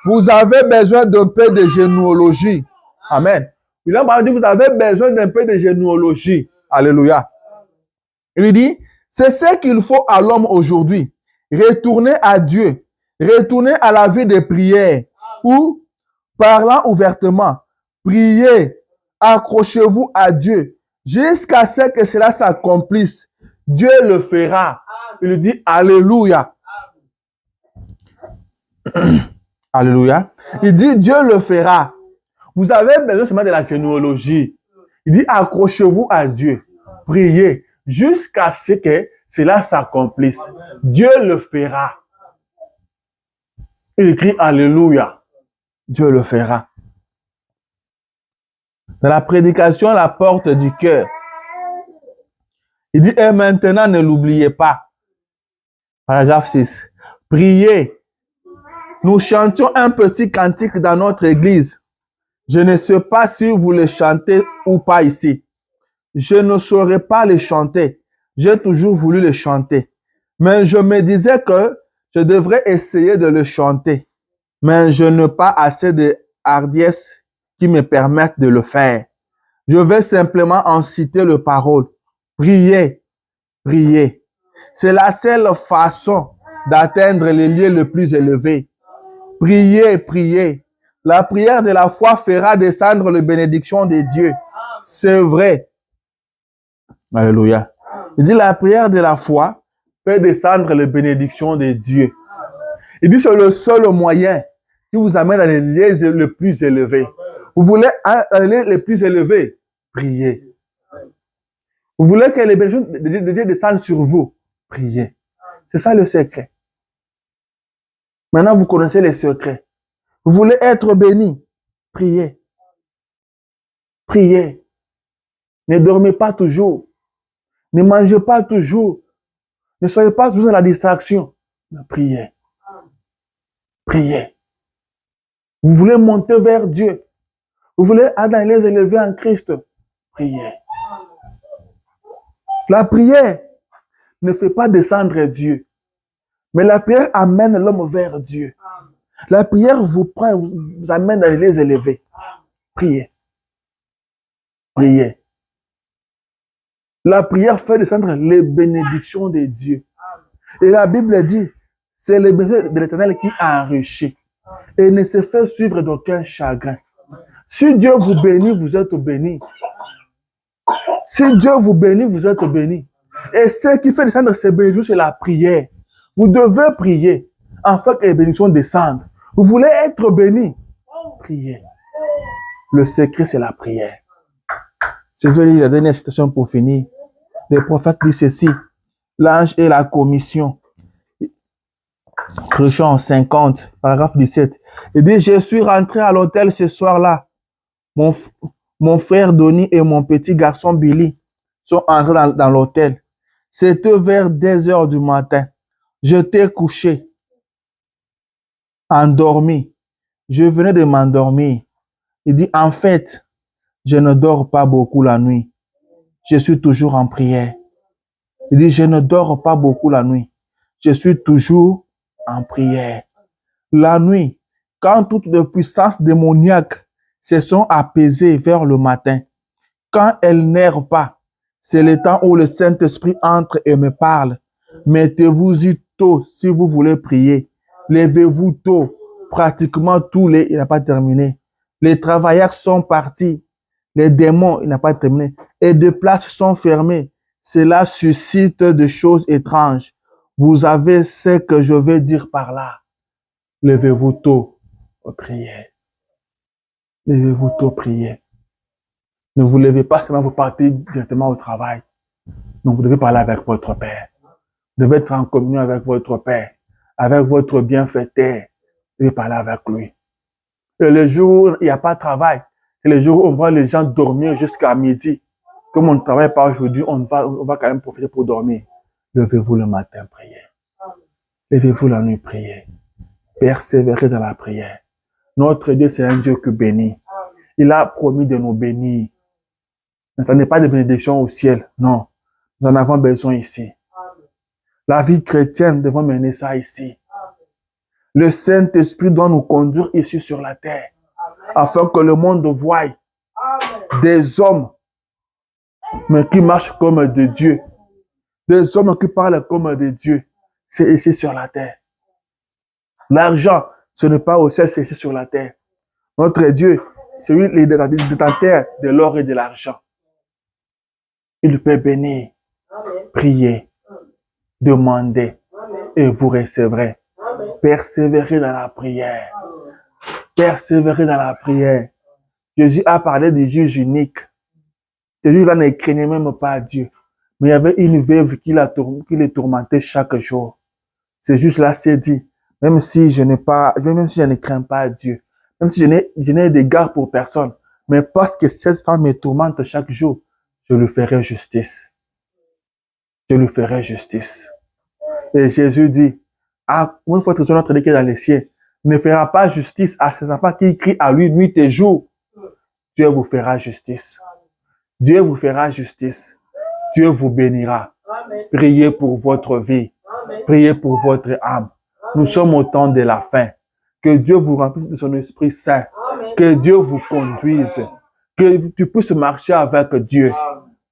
Vous avez besoin d'un peu de généalogie. Amen. Il a dit, vous avez besoin d'un peu de généalogie. Alléluia. Il lui dit, c'est ce qu'il faut à l'homme aujourd'hui. Retourner à Dieu. Retourner à la vie de prière. Ou, parlant ouvertement, priez. Accrochez-vous à Dieu jusqu'à ce que cela s'accomplisse. Dieu le fera. Il lui dit Alléluia. Alléluia. Il dit Dieu le fera. Vous avez besoin seulement de la généalogie. Il dit accrochez-vous à Dieu. Priez jusqu'à ce que cela s'accomplisse. Dieu le fera. Il écrit Alléluia. Dieu le fera. Dans la prédication, la porte du cœur. Il dit, et maintenant, ne l'oubliez pas. Paragraphe 6. Priez. Nous chantions un petit cantique dans notre église. Je ne sais pas si vous le chantez ou pas ici. Je ne saurais pas le chanter. J'ai toujours voulu le chanter. Mais je me disais que je devrais essayer de le chanter. Mais je n'ai pas assez de hardiesse qui me permettent de le faire. Je vais simplement en citer les paroles. Priez, priez. C'est la seule façon d'atteindre les lieux les plus élevés. Priez, priez. La prière de la foi fera descendre les bénédictions de Dieu. C'est vrai. Alléluia. Il dit la prière de la foi fait descendre les bénédictions de Dieu. Il dit c'est le seul moyen qui vous amène dans les lieux les plus élevés. Vous voulez aller les plus élevés? Priez. Vous voulez que les bénédictions de Dieu descendent sur vous? Priez. C'est ça le secret. Maintenant, vous connaissez les secrets. Vous voulez être béni? Priez. Priez. Ne dormez pas toujours. Ne mangez pas toujours. Ne soyez pas toujours dans la distraction. Mais priez. Priez. Vous voulez monter vers Dieu. Vous voulez aller les élever en Christ. Priez. La prière ne fait pas descendre Dieu. Mais la prière amène l'homme vers Dieu. La prière vous prend, vous amène à les élever. Priez. Priez. La prière fait descendre les bénédictions de Dieu. Et la Bible dit, c'est les bénédictions de l'Éternel qui enrichit. Et ne se fait suivre d'aucun chagrin. Si Dieu vous bénit, vous êtes béni. Si Dieu vous bénit, vous êtes béni. Et ce qui fait descendre ces bénédictions, c'est la prière. Vous devez prier afin que les bénédictions descendent. Vous voulez être béni? Priez. Le secret, c'est la prière. Je vais lire la dernière citation pour finir. Le prophète dit ceci. L'ange et la commission. Chrétien 50, paragraphe 17. Il dit, je suis rentré à l'hôtel ce soir-là. Mon frère Donny et mon petit garçon Billy sont entrés dans l'hôtel. C'était vers 10 heures du matin. Je t'ai couché, endormi. Je venais de m'endormir. Il dit, en fait, je ne dors pas beaucoup la nuit. Je suis toujours en prière. Il dit, je ne dors pas beaucoup la nuit. Je suis toujours en prière. La nuit, quand toutes les puissances démoniaques se sont apaisées vers le matin, quand elles n'errent pas, c'est le temps où le Saint-Esprit entre et me parle. Mettez-vous-y tôt si vous voulez prier. Levez-vous tôt. Pratiquement il n'a pas terminé. Les travailleurs sont partis. Les démons, il n'a pas terminé. Et deux places sont fermées. Cela suscite des choses étranges. Vous avez ce que je vais dire par là. Levez-vous tôt, priez. Levez-vous tôt, priez. Ne vous levez pas seulement, vous partez directement au travail. Donc, vous devez parler avec votre Père. Vous devez être en communion avec votre Père, avec votre bienfaiteur. Vous devez parler avec lui. Et le jour où il n'y a pas de travail, c'est le jour où on voit les gens dormir jusqu'à midi. Comme on ne travaille pas aujourd'hui, on va quand même profiter pour dormir. Levez-vous le matin, priez. Levez-vous la nuit, priez. Persévérez dans la prière. Notre Dieu, c'est un Dieu qui bénit. Il a promis de nous bénir. N'attendez pas de bénédiction au ciel. Non. Nous en avons besoin ici. La vie chrétienne, nous devons mener ça ici. Le Saint-Esprit doit nous conduire ici sur la terre. Afin que le monde voie des hommes, mais qui marchent comme de Dieu. Des hommes qui parlent comme de Dieu. C'est ici sur la terre. L'argent, ce n'est pas au ciel, c'est ici sur la terre. Notre Dieu, c'est lui le détenteur de l'or et de l'argent. Il peut bénir, prier, demander, et vous recevrez. Persévérez dans la prière. Persévérez dans la prière. Jésus a parlé du juge unique. Celui-là ne craignait même pas Dieu. Mais il y avait une veuve qui le tourmentait chaque jour. C'est juste là, s'est dit, même si je ne crains pas Dieu, même si je n'ai d'égard pour personne, mais parce que cette femme me tourmente chaque jour, je lui ferai justice. Je lui ferai justice. Et Jésus dit, une fois que notre Dieu qui est dans les cieux ne fera pas justice à ses enfants qui crient à lui nuit et jour, Dieu vous fera justice. Dieu vous fera justice. Dieu vous bénira. Priez pour votre vie. Priez pour votre âme. Nous sommes au temps de la fin. Que Dieu vous remplisse de son Esprit Saint. Que Dieu vous conduise. Que tu puisses marcher avec Dieu.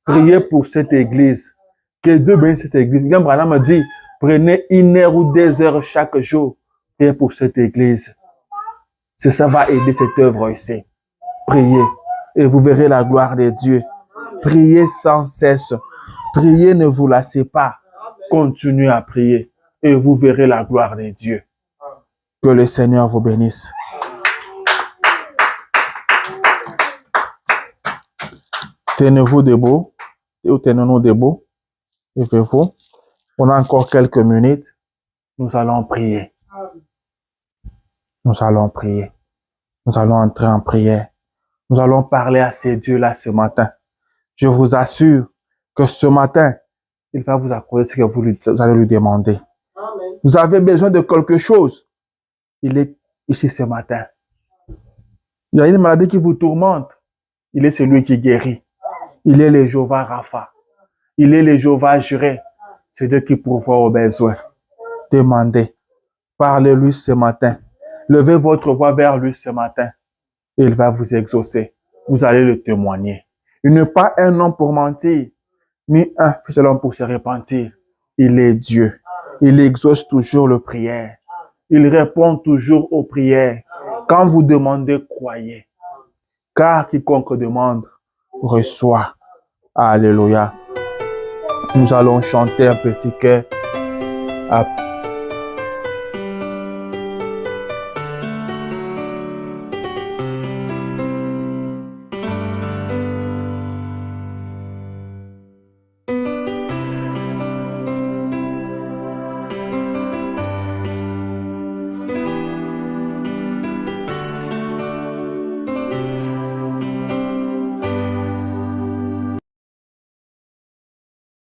Priez pour cette église. Que Dieu bénisse cette église. William Branham me dit, prenez 1 heure ou 2 heures chaque jour. Priez pour cette église. Ça va aider cette œuvre ici. Priez et vous verrez la gloire de Dieu. Priez sans cesse. Priez, ne vous lassez pas. Continuez à prier et vous verrez la gloire de Dieu. Que le Seigneur vous bénisse. Tenez-vous debout. Tenez-nous debout. Levez-vous. On a encore quelques minutes. Nous allons prier. Nous allons prier. Nous allons entrer en prière. Nous allons parler à ces dieux-là ce matin. Je vous assure que ce matin, il va vous accorder ce que vous allez lui demander. Amen. Vous avez besoin de quelque chose. Il est ici ce matin. Il y a une maladie qui vous tourmente. Il est celui qui guérit. Il est le Jéhovah Rapha. Il est le Jéhovah Jireh. C'est Dieu qui pourvoit aux besoins. Demandez. Parlez-lui ce matin. Levez votre voix vers lui ce matin. Il va vous exaucer. Vous allez le témoigner. Il n'est pas un homme pour mentir, ni un seul homme pour se repentir. Il est Dieu. Il exauce toujours les prières. Il répond toujours aux prières. Quand vous demandez, croyez. Car quiconque demande, reçoit. Alléluia. Nous allons chanter un petit chœur.